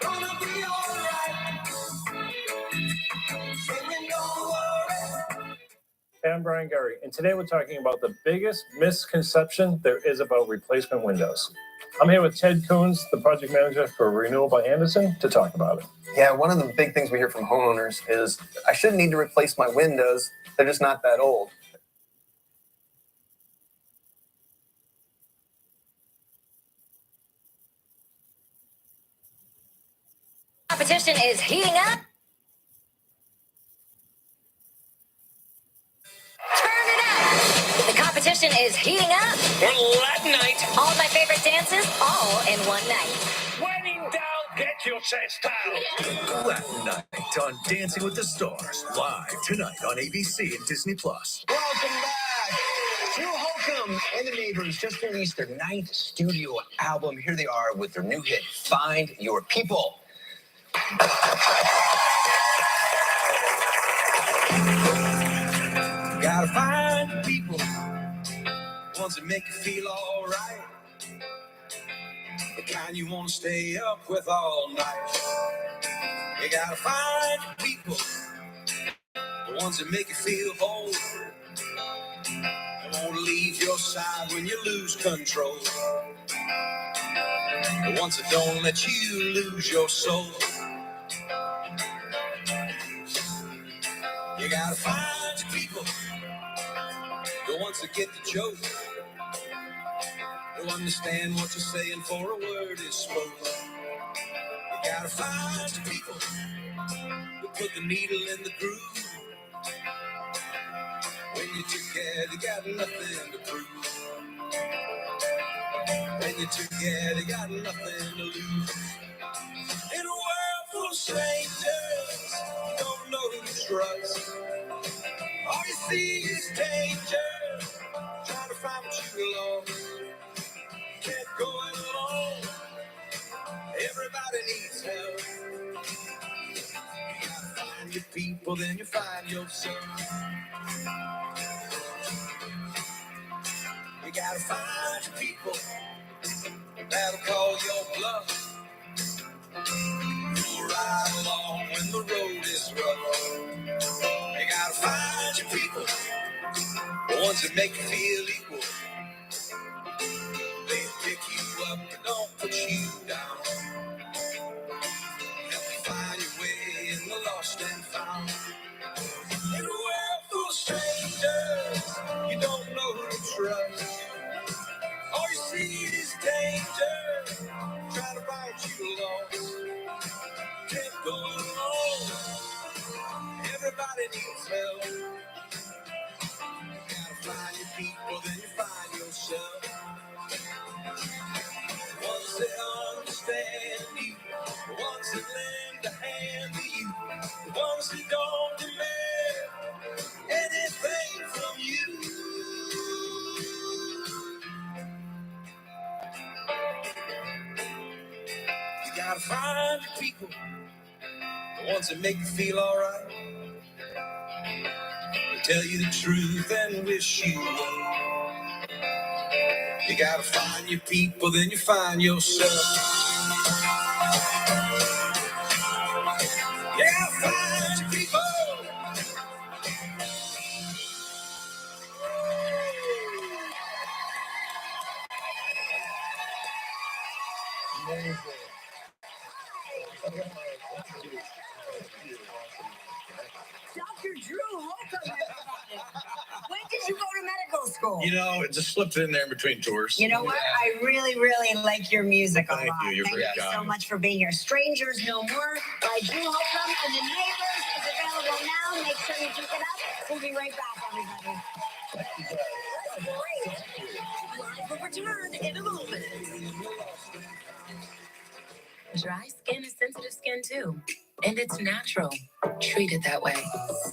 Gonna be alright. Singing, don't worry. I'm Brian Gary, and today we're talking about the biggest misconception there is about replacement windows. I'm here with Ted Coons, the project manager for Renewal by Anderson, to talk about it. Yeah, one of the big things we hear from homeowners is, I shouldn't need to replace my windows. They're just not that old. Competition is heating up. Turn it up. The competition is heating up. We're Latin night. All my favorite dances, all in one night. Wedding down, get your sets down. Latin Night on Dancing with the Stars, live tonight on ABC and Disney+. Welcome back. Drew Holcomb and The Neighbors just released their 9th studio album. Here they are with their new hit, Find Your People. Gotta find people, ones that make you feel all right. The kind you want to stay up with all night. You gotta find people, the ones that make you feel whole. They won't leave your side when you lose control. The ones that don't let you lose your soul. You gotta find your people, the ones that get the joke, who understand what you're saying for a word is spoken. You gotta find your people, who put the needle in the groove. When you're together, you got nothing to prove. When you're together, you got nothing to lose. In a world full of strangers, you don't know who to trust. All you see is danger, trying to find what you lost. Can't go it alone, everybody needs help. You gotta find your people, then you find yourself. You gotta find your people that'll call your bluff. You'll ride along when the road is rough. You gotta find your people, the ones that make you feel equal. They pick you up and don't put you down. Help you find your way in the lost and found. In a world full of strangers, you don't know who to trust. All you see is danger, trying to find what you lost. Can't go alone, everybody needs help. You gotta find your people, then you find yourself. The ones that understand you, the ones that lend a hand to you, the ones that don't demand anything from you. You gotta find your people, the ones that make you feel alright, tell you the truth and wish you well. You gotta find your people, then you find yourself. You gotta find your people. Dr. Drew Holcomb, everybody. When did you go to medical school? You know, it just slipped in there in between tours. You know what? I really, really like your music a lot. Thank you. You're Thank very you so kind. much for being here. Strangers No More by Drew Holcomb and The Neighbors is available now. Make sure you pick it up. We'll be right back, everybody. That's great. Live will return in a moment. Dry skin is sensitive skin too, and it's natural. Treat it that way.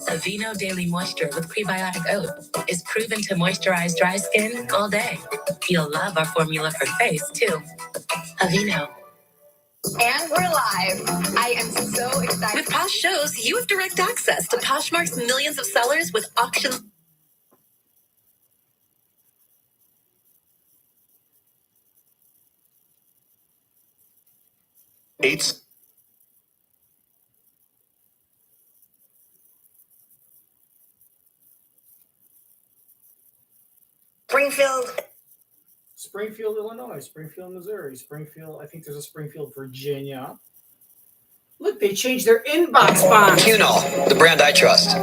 Aveeno Daily Moisture with prebiotic oat is proven to moisturize dry skin all day. You'll love our formula for face too. Aveeno. And we're live. I am so excited. With Posh Shows, you have direct access to Poshmark's millions of sellers with auction. Springfield, Illinois, Springfield, Missouri, Springfield, I think there's a Springfield, Virginia. Look, they changed their inbox font. Cunol, the brand I trust.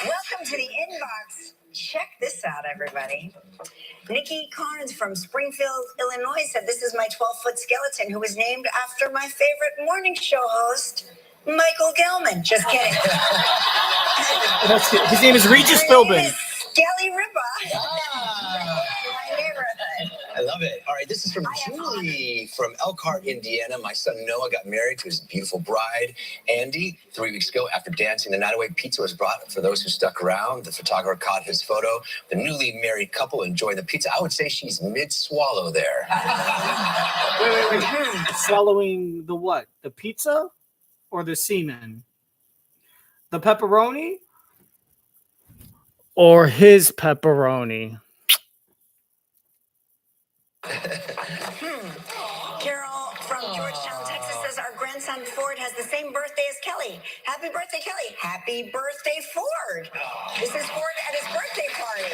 Welcome to the inbox. Check this out, everybody. Nikki Carnes from Springfield, Illinois said, "This is my 12-foot skeleton who was named after my favorite morning show host, Michael Gelman." Just kidding. His name is Regis Philbin. Skelly Ripa. My neighborhood. I love it. All right, this is from Julie from Elkhart, Indiana. My son Noah got married to his beautiful bride, Andy, 3 weeks ago. After dancing the night away, pizza was brought for those who stuck around. The photographer caught his photo. The newly married couple enjoyed the pizza. I would say she's mid-swallow there. Wait. Swallowing the what? The pizza or the semen? The pepperoni or his pepperoni? Carol from Georgetown, Texas says, "Our grandson Ford has the same birthday as Kelly. Happy birthday, Kelly." Happy birthday, Ford. This is Ford at his birthday party.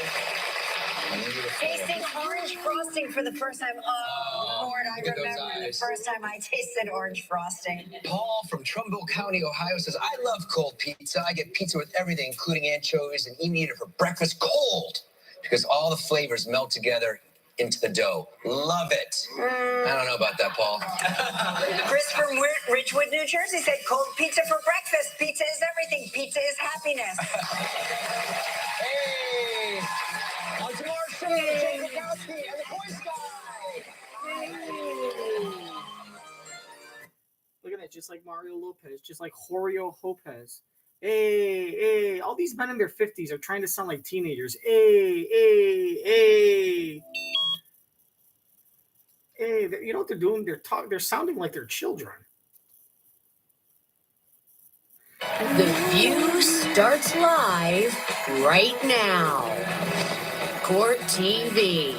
Tasting orange frosting for the first time. Oh, Ford, I remember the first time I tasted orange frosting. Paul from Trumbull County, Ohio says, "I love cold pizza. I get pizza with everything, including anchovies, and even eat it for breakfast cold because all the flavors melt together into the dough. Love it." I don't know about that, Paul. Chris from Ridgewood, New Jersey said, "Cold pizza for breakfast. Pizza is everything. Pizza is happiness." Hey! On tomorrow's show, Jake Rakowski and the Boy Scouts. just like Mario Lopez, just like Horio Lopez. Hey, all these men in their 50s are trying to sound like teenagers. Hey. You know what they're doing? They're sounding like they're children. The View starts live right now. Court TV.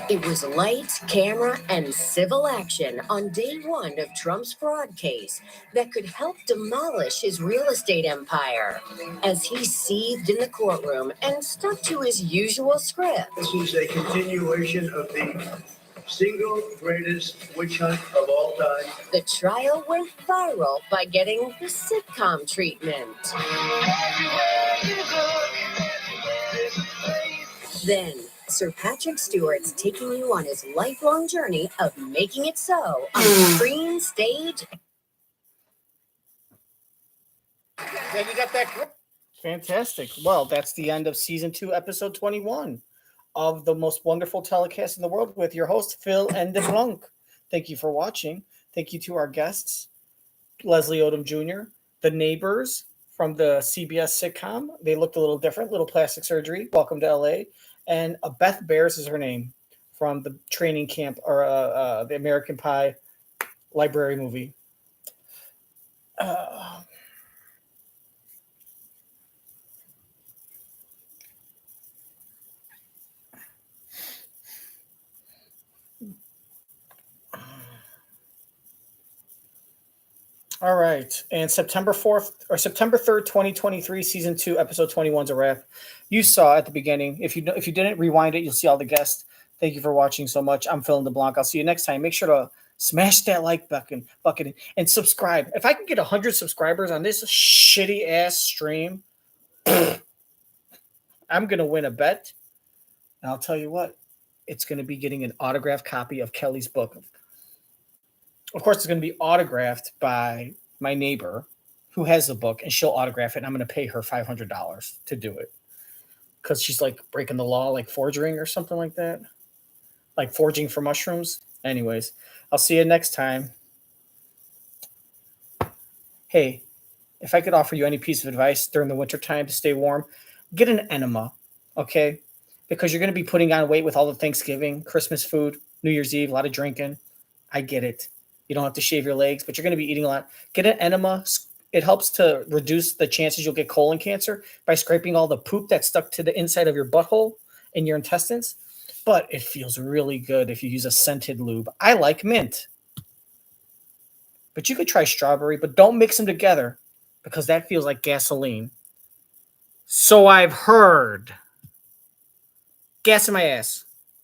It was lights, camera, and civil action on day one of Trump's fraud case that could help demolish his real estate empire as he seethed in the courtroom and stuck to his usual script. This is a continuation of the single greatest witch hunt of all time. The trial went viral by getting the sitcom treatment. Then, Sir Patrick Stewart's taking you on his lifelong journey of making it so on the screen, stage. Then you got that. Fantastic. Well, that's the end of season 2, episode 21 of the most wonderful telecast in the world with your host, Phil and DeBlanc. Thank you for watching. Thank you to our guests, Leslie Odom Jr., The Neighbors from the CBS sitcom. They looked a little different, little plastic surgery. Welcome to LA. And Beth Bears is her name from the training camp or the American Pie library movie. All right. And September 4th or September 3rd, 2023, season 2, episode 21 is a wrap. You saw at the beginning. If you didn't rewind it, you'll see all the guests. Thank you for watching so much. I'm Phil DeBlanc. I'll see you next time. Make sure to smash that like bucket and subscribe. If I can get 100 subscribers on this shitty ass stream, I'm going to win a bet. And I'll tell you what, it's going to be getting an autographed copy of Kelly's book. Of course, it's going to be autographed by my neighbor who has the book, and she'll autograph it, and I'm going to pay her $500 to do it because she's like breaking the law, like forging or something like that, like forging for mushrooms. Anyways, I'll see you next time. Hey, if I could offer you any piece of advice during the wintertime to stay warm, get an enema, okay? Because you're going to be putting on weight with all the Thanksgiving, Christmas food, New Year's Eve, a lot of drinking. I get it. You don't have to shave your legs, but you're going to be eating a lot. Get an enema. It helps to reduce the chances you'll get colon cancer by scraping all the poop that's stuck to the inside of your butthole and your intestines. But it feels really good if you use a scented lube. I like mint. But you could try strawberry, but don't mix them together because that feels like gasoline. So I've heard. Gas in my ass.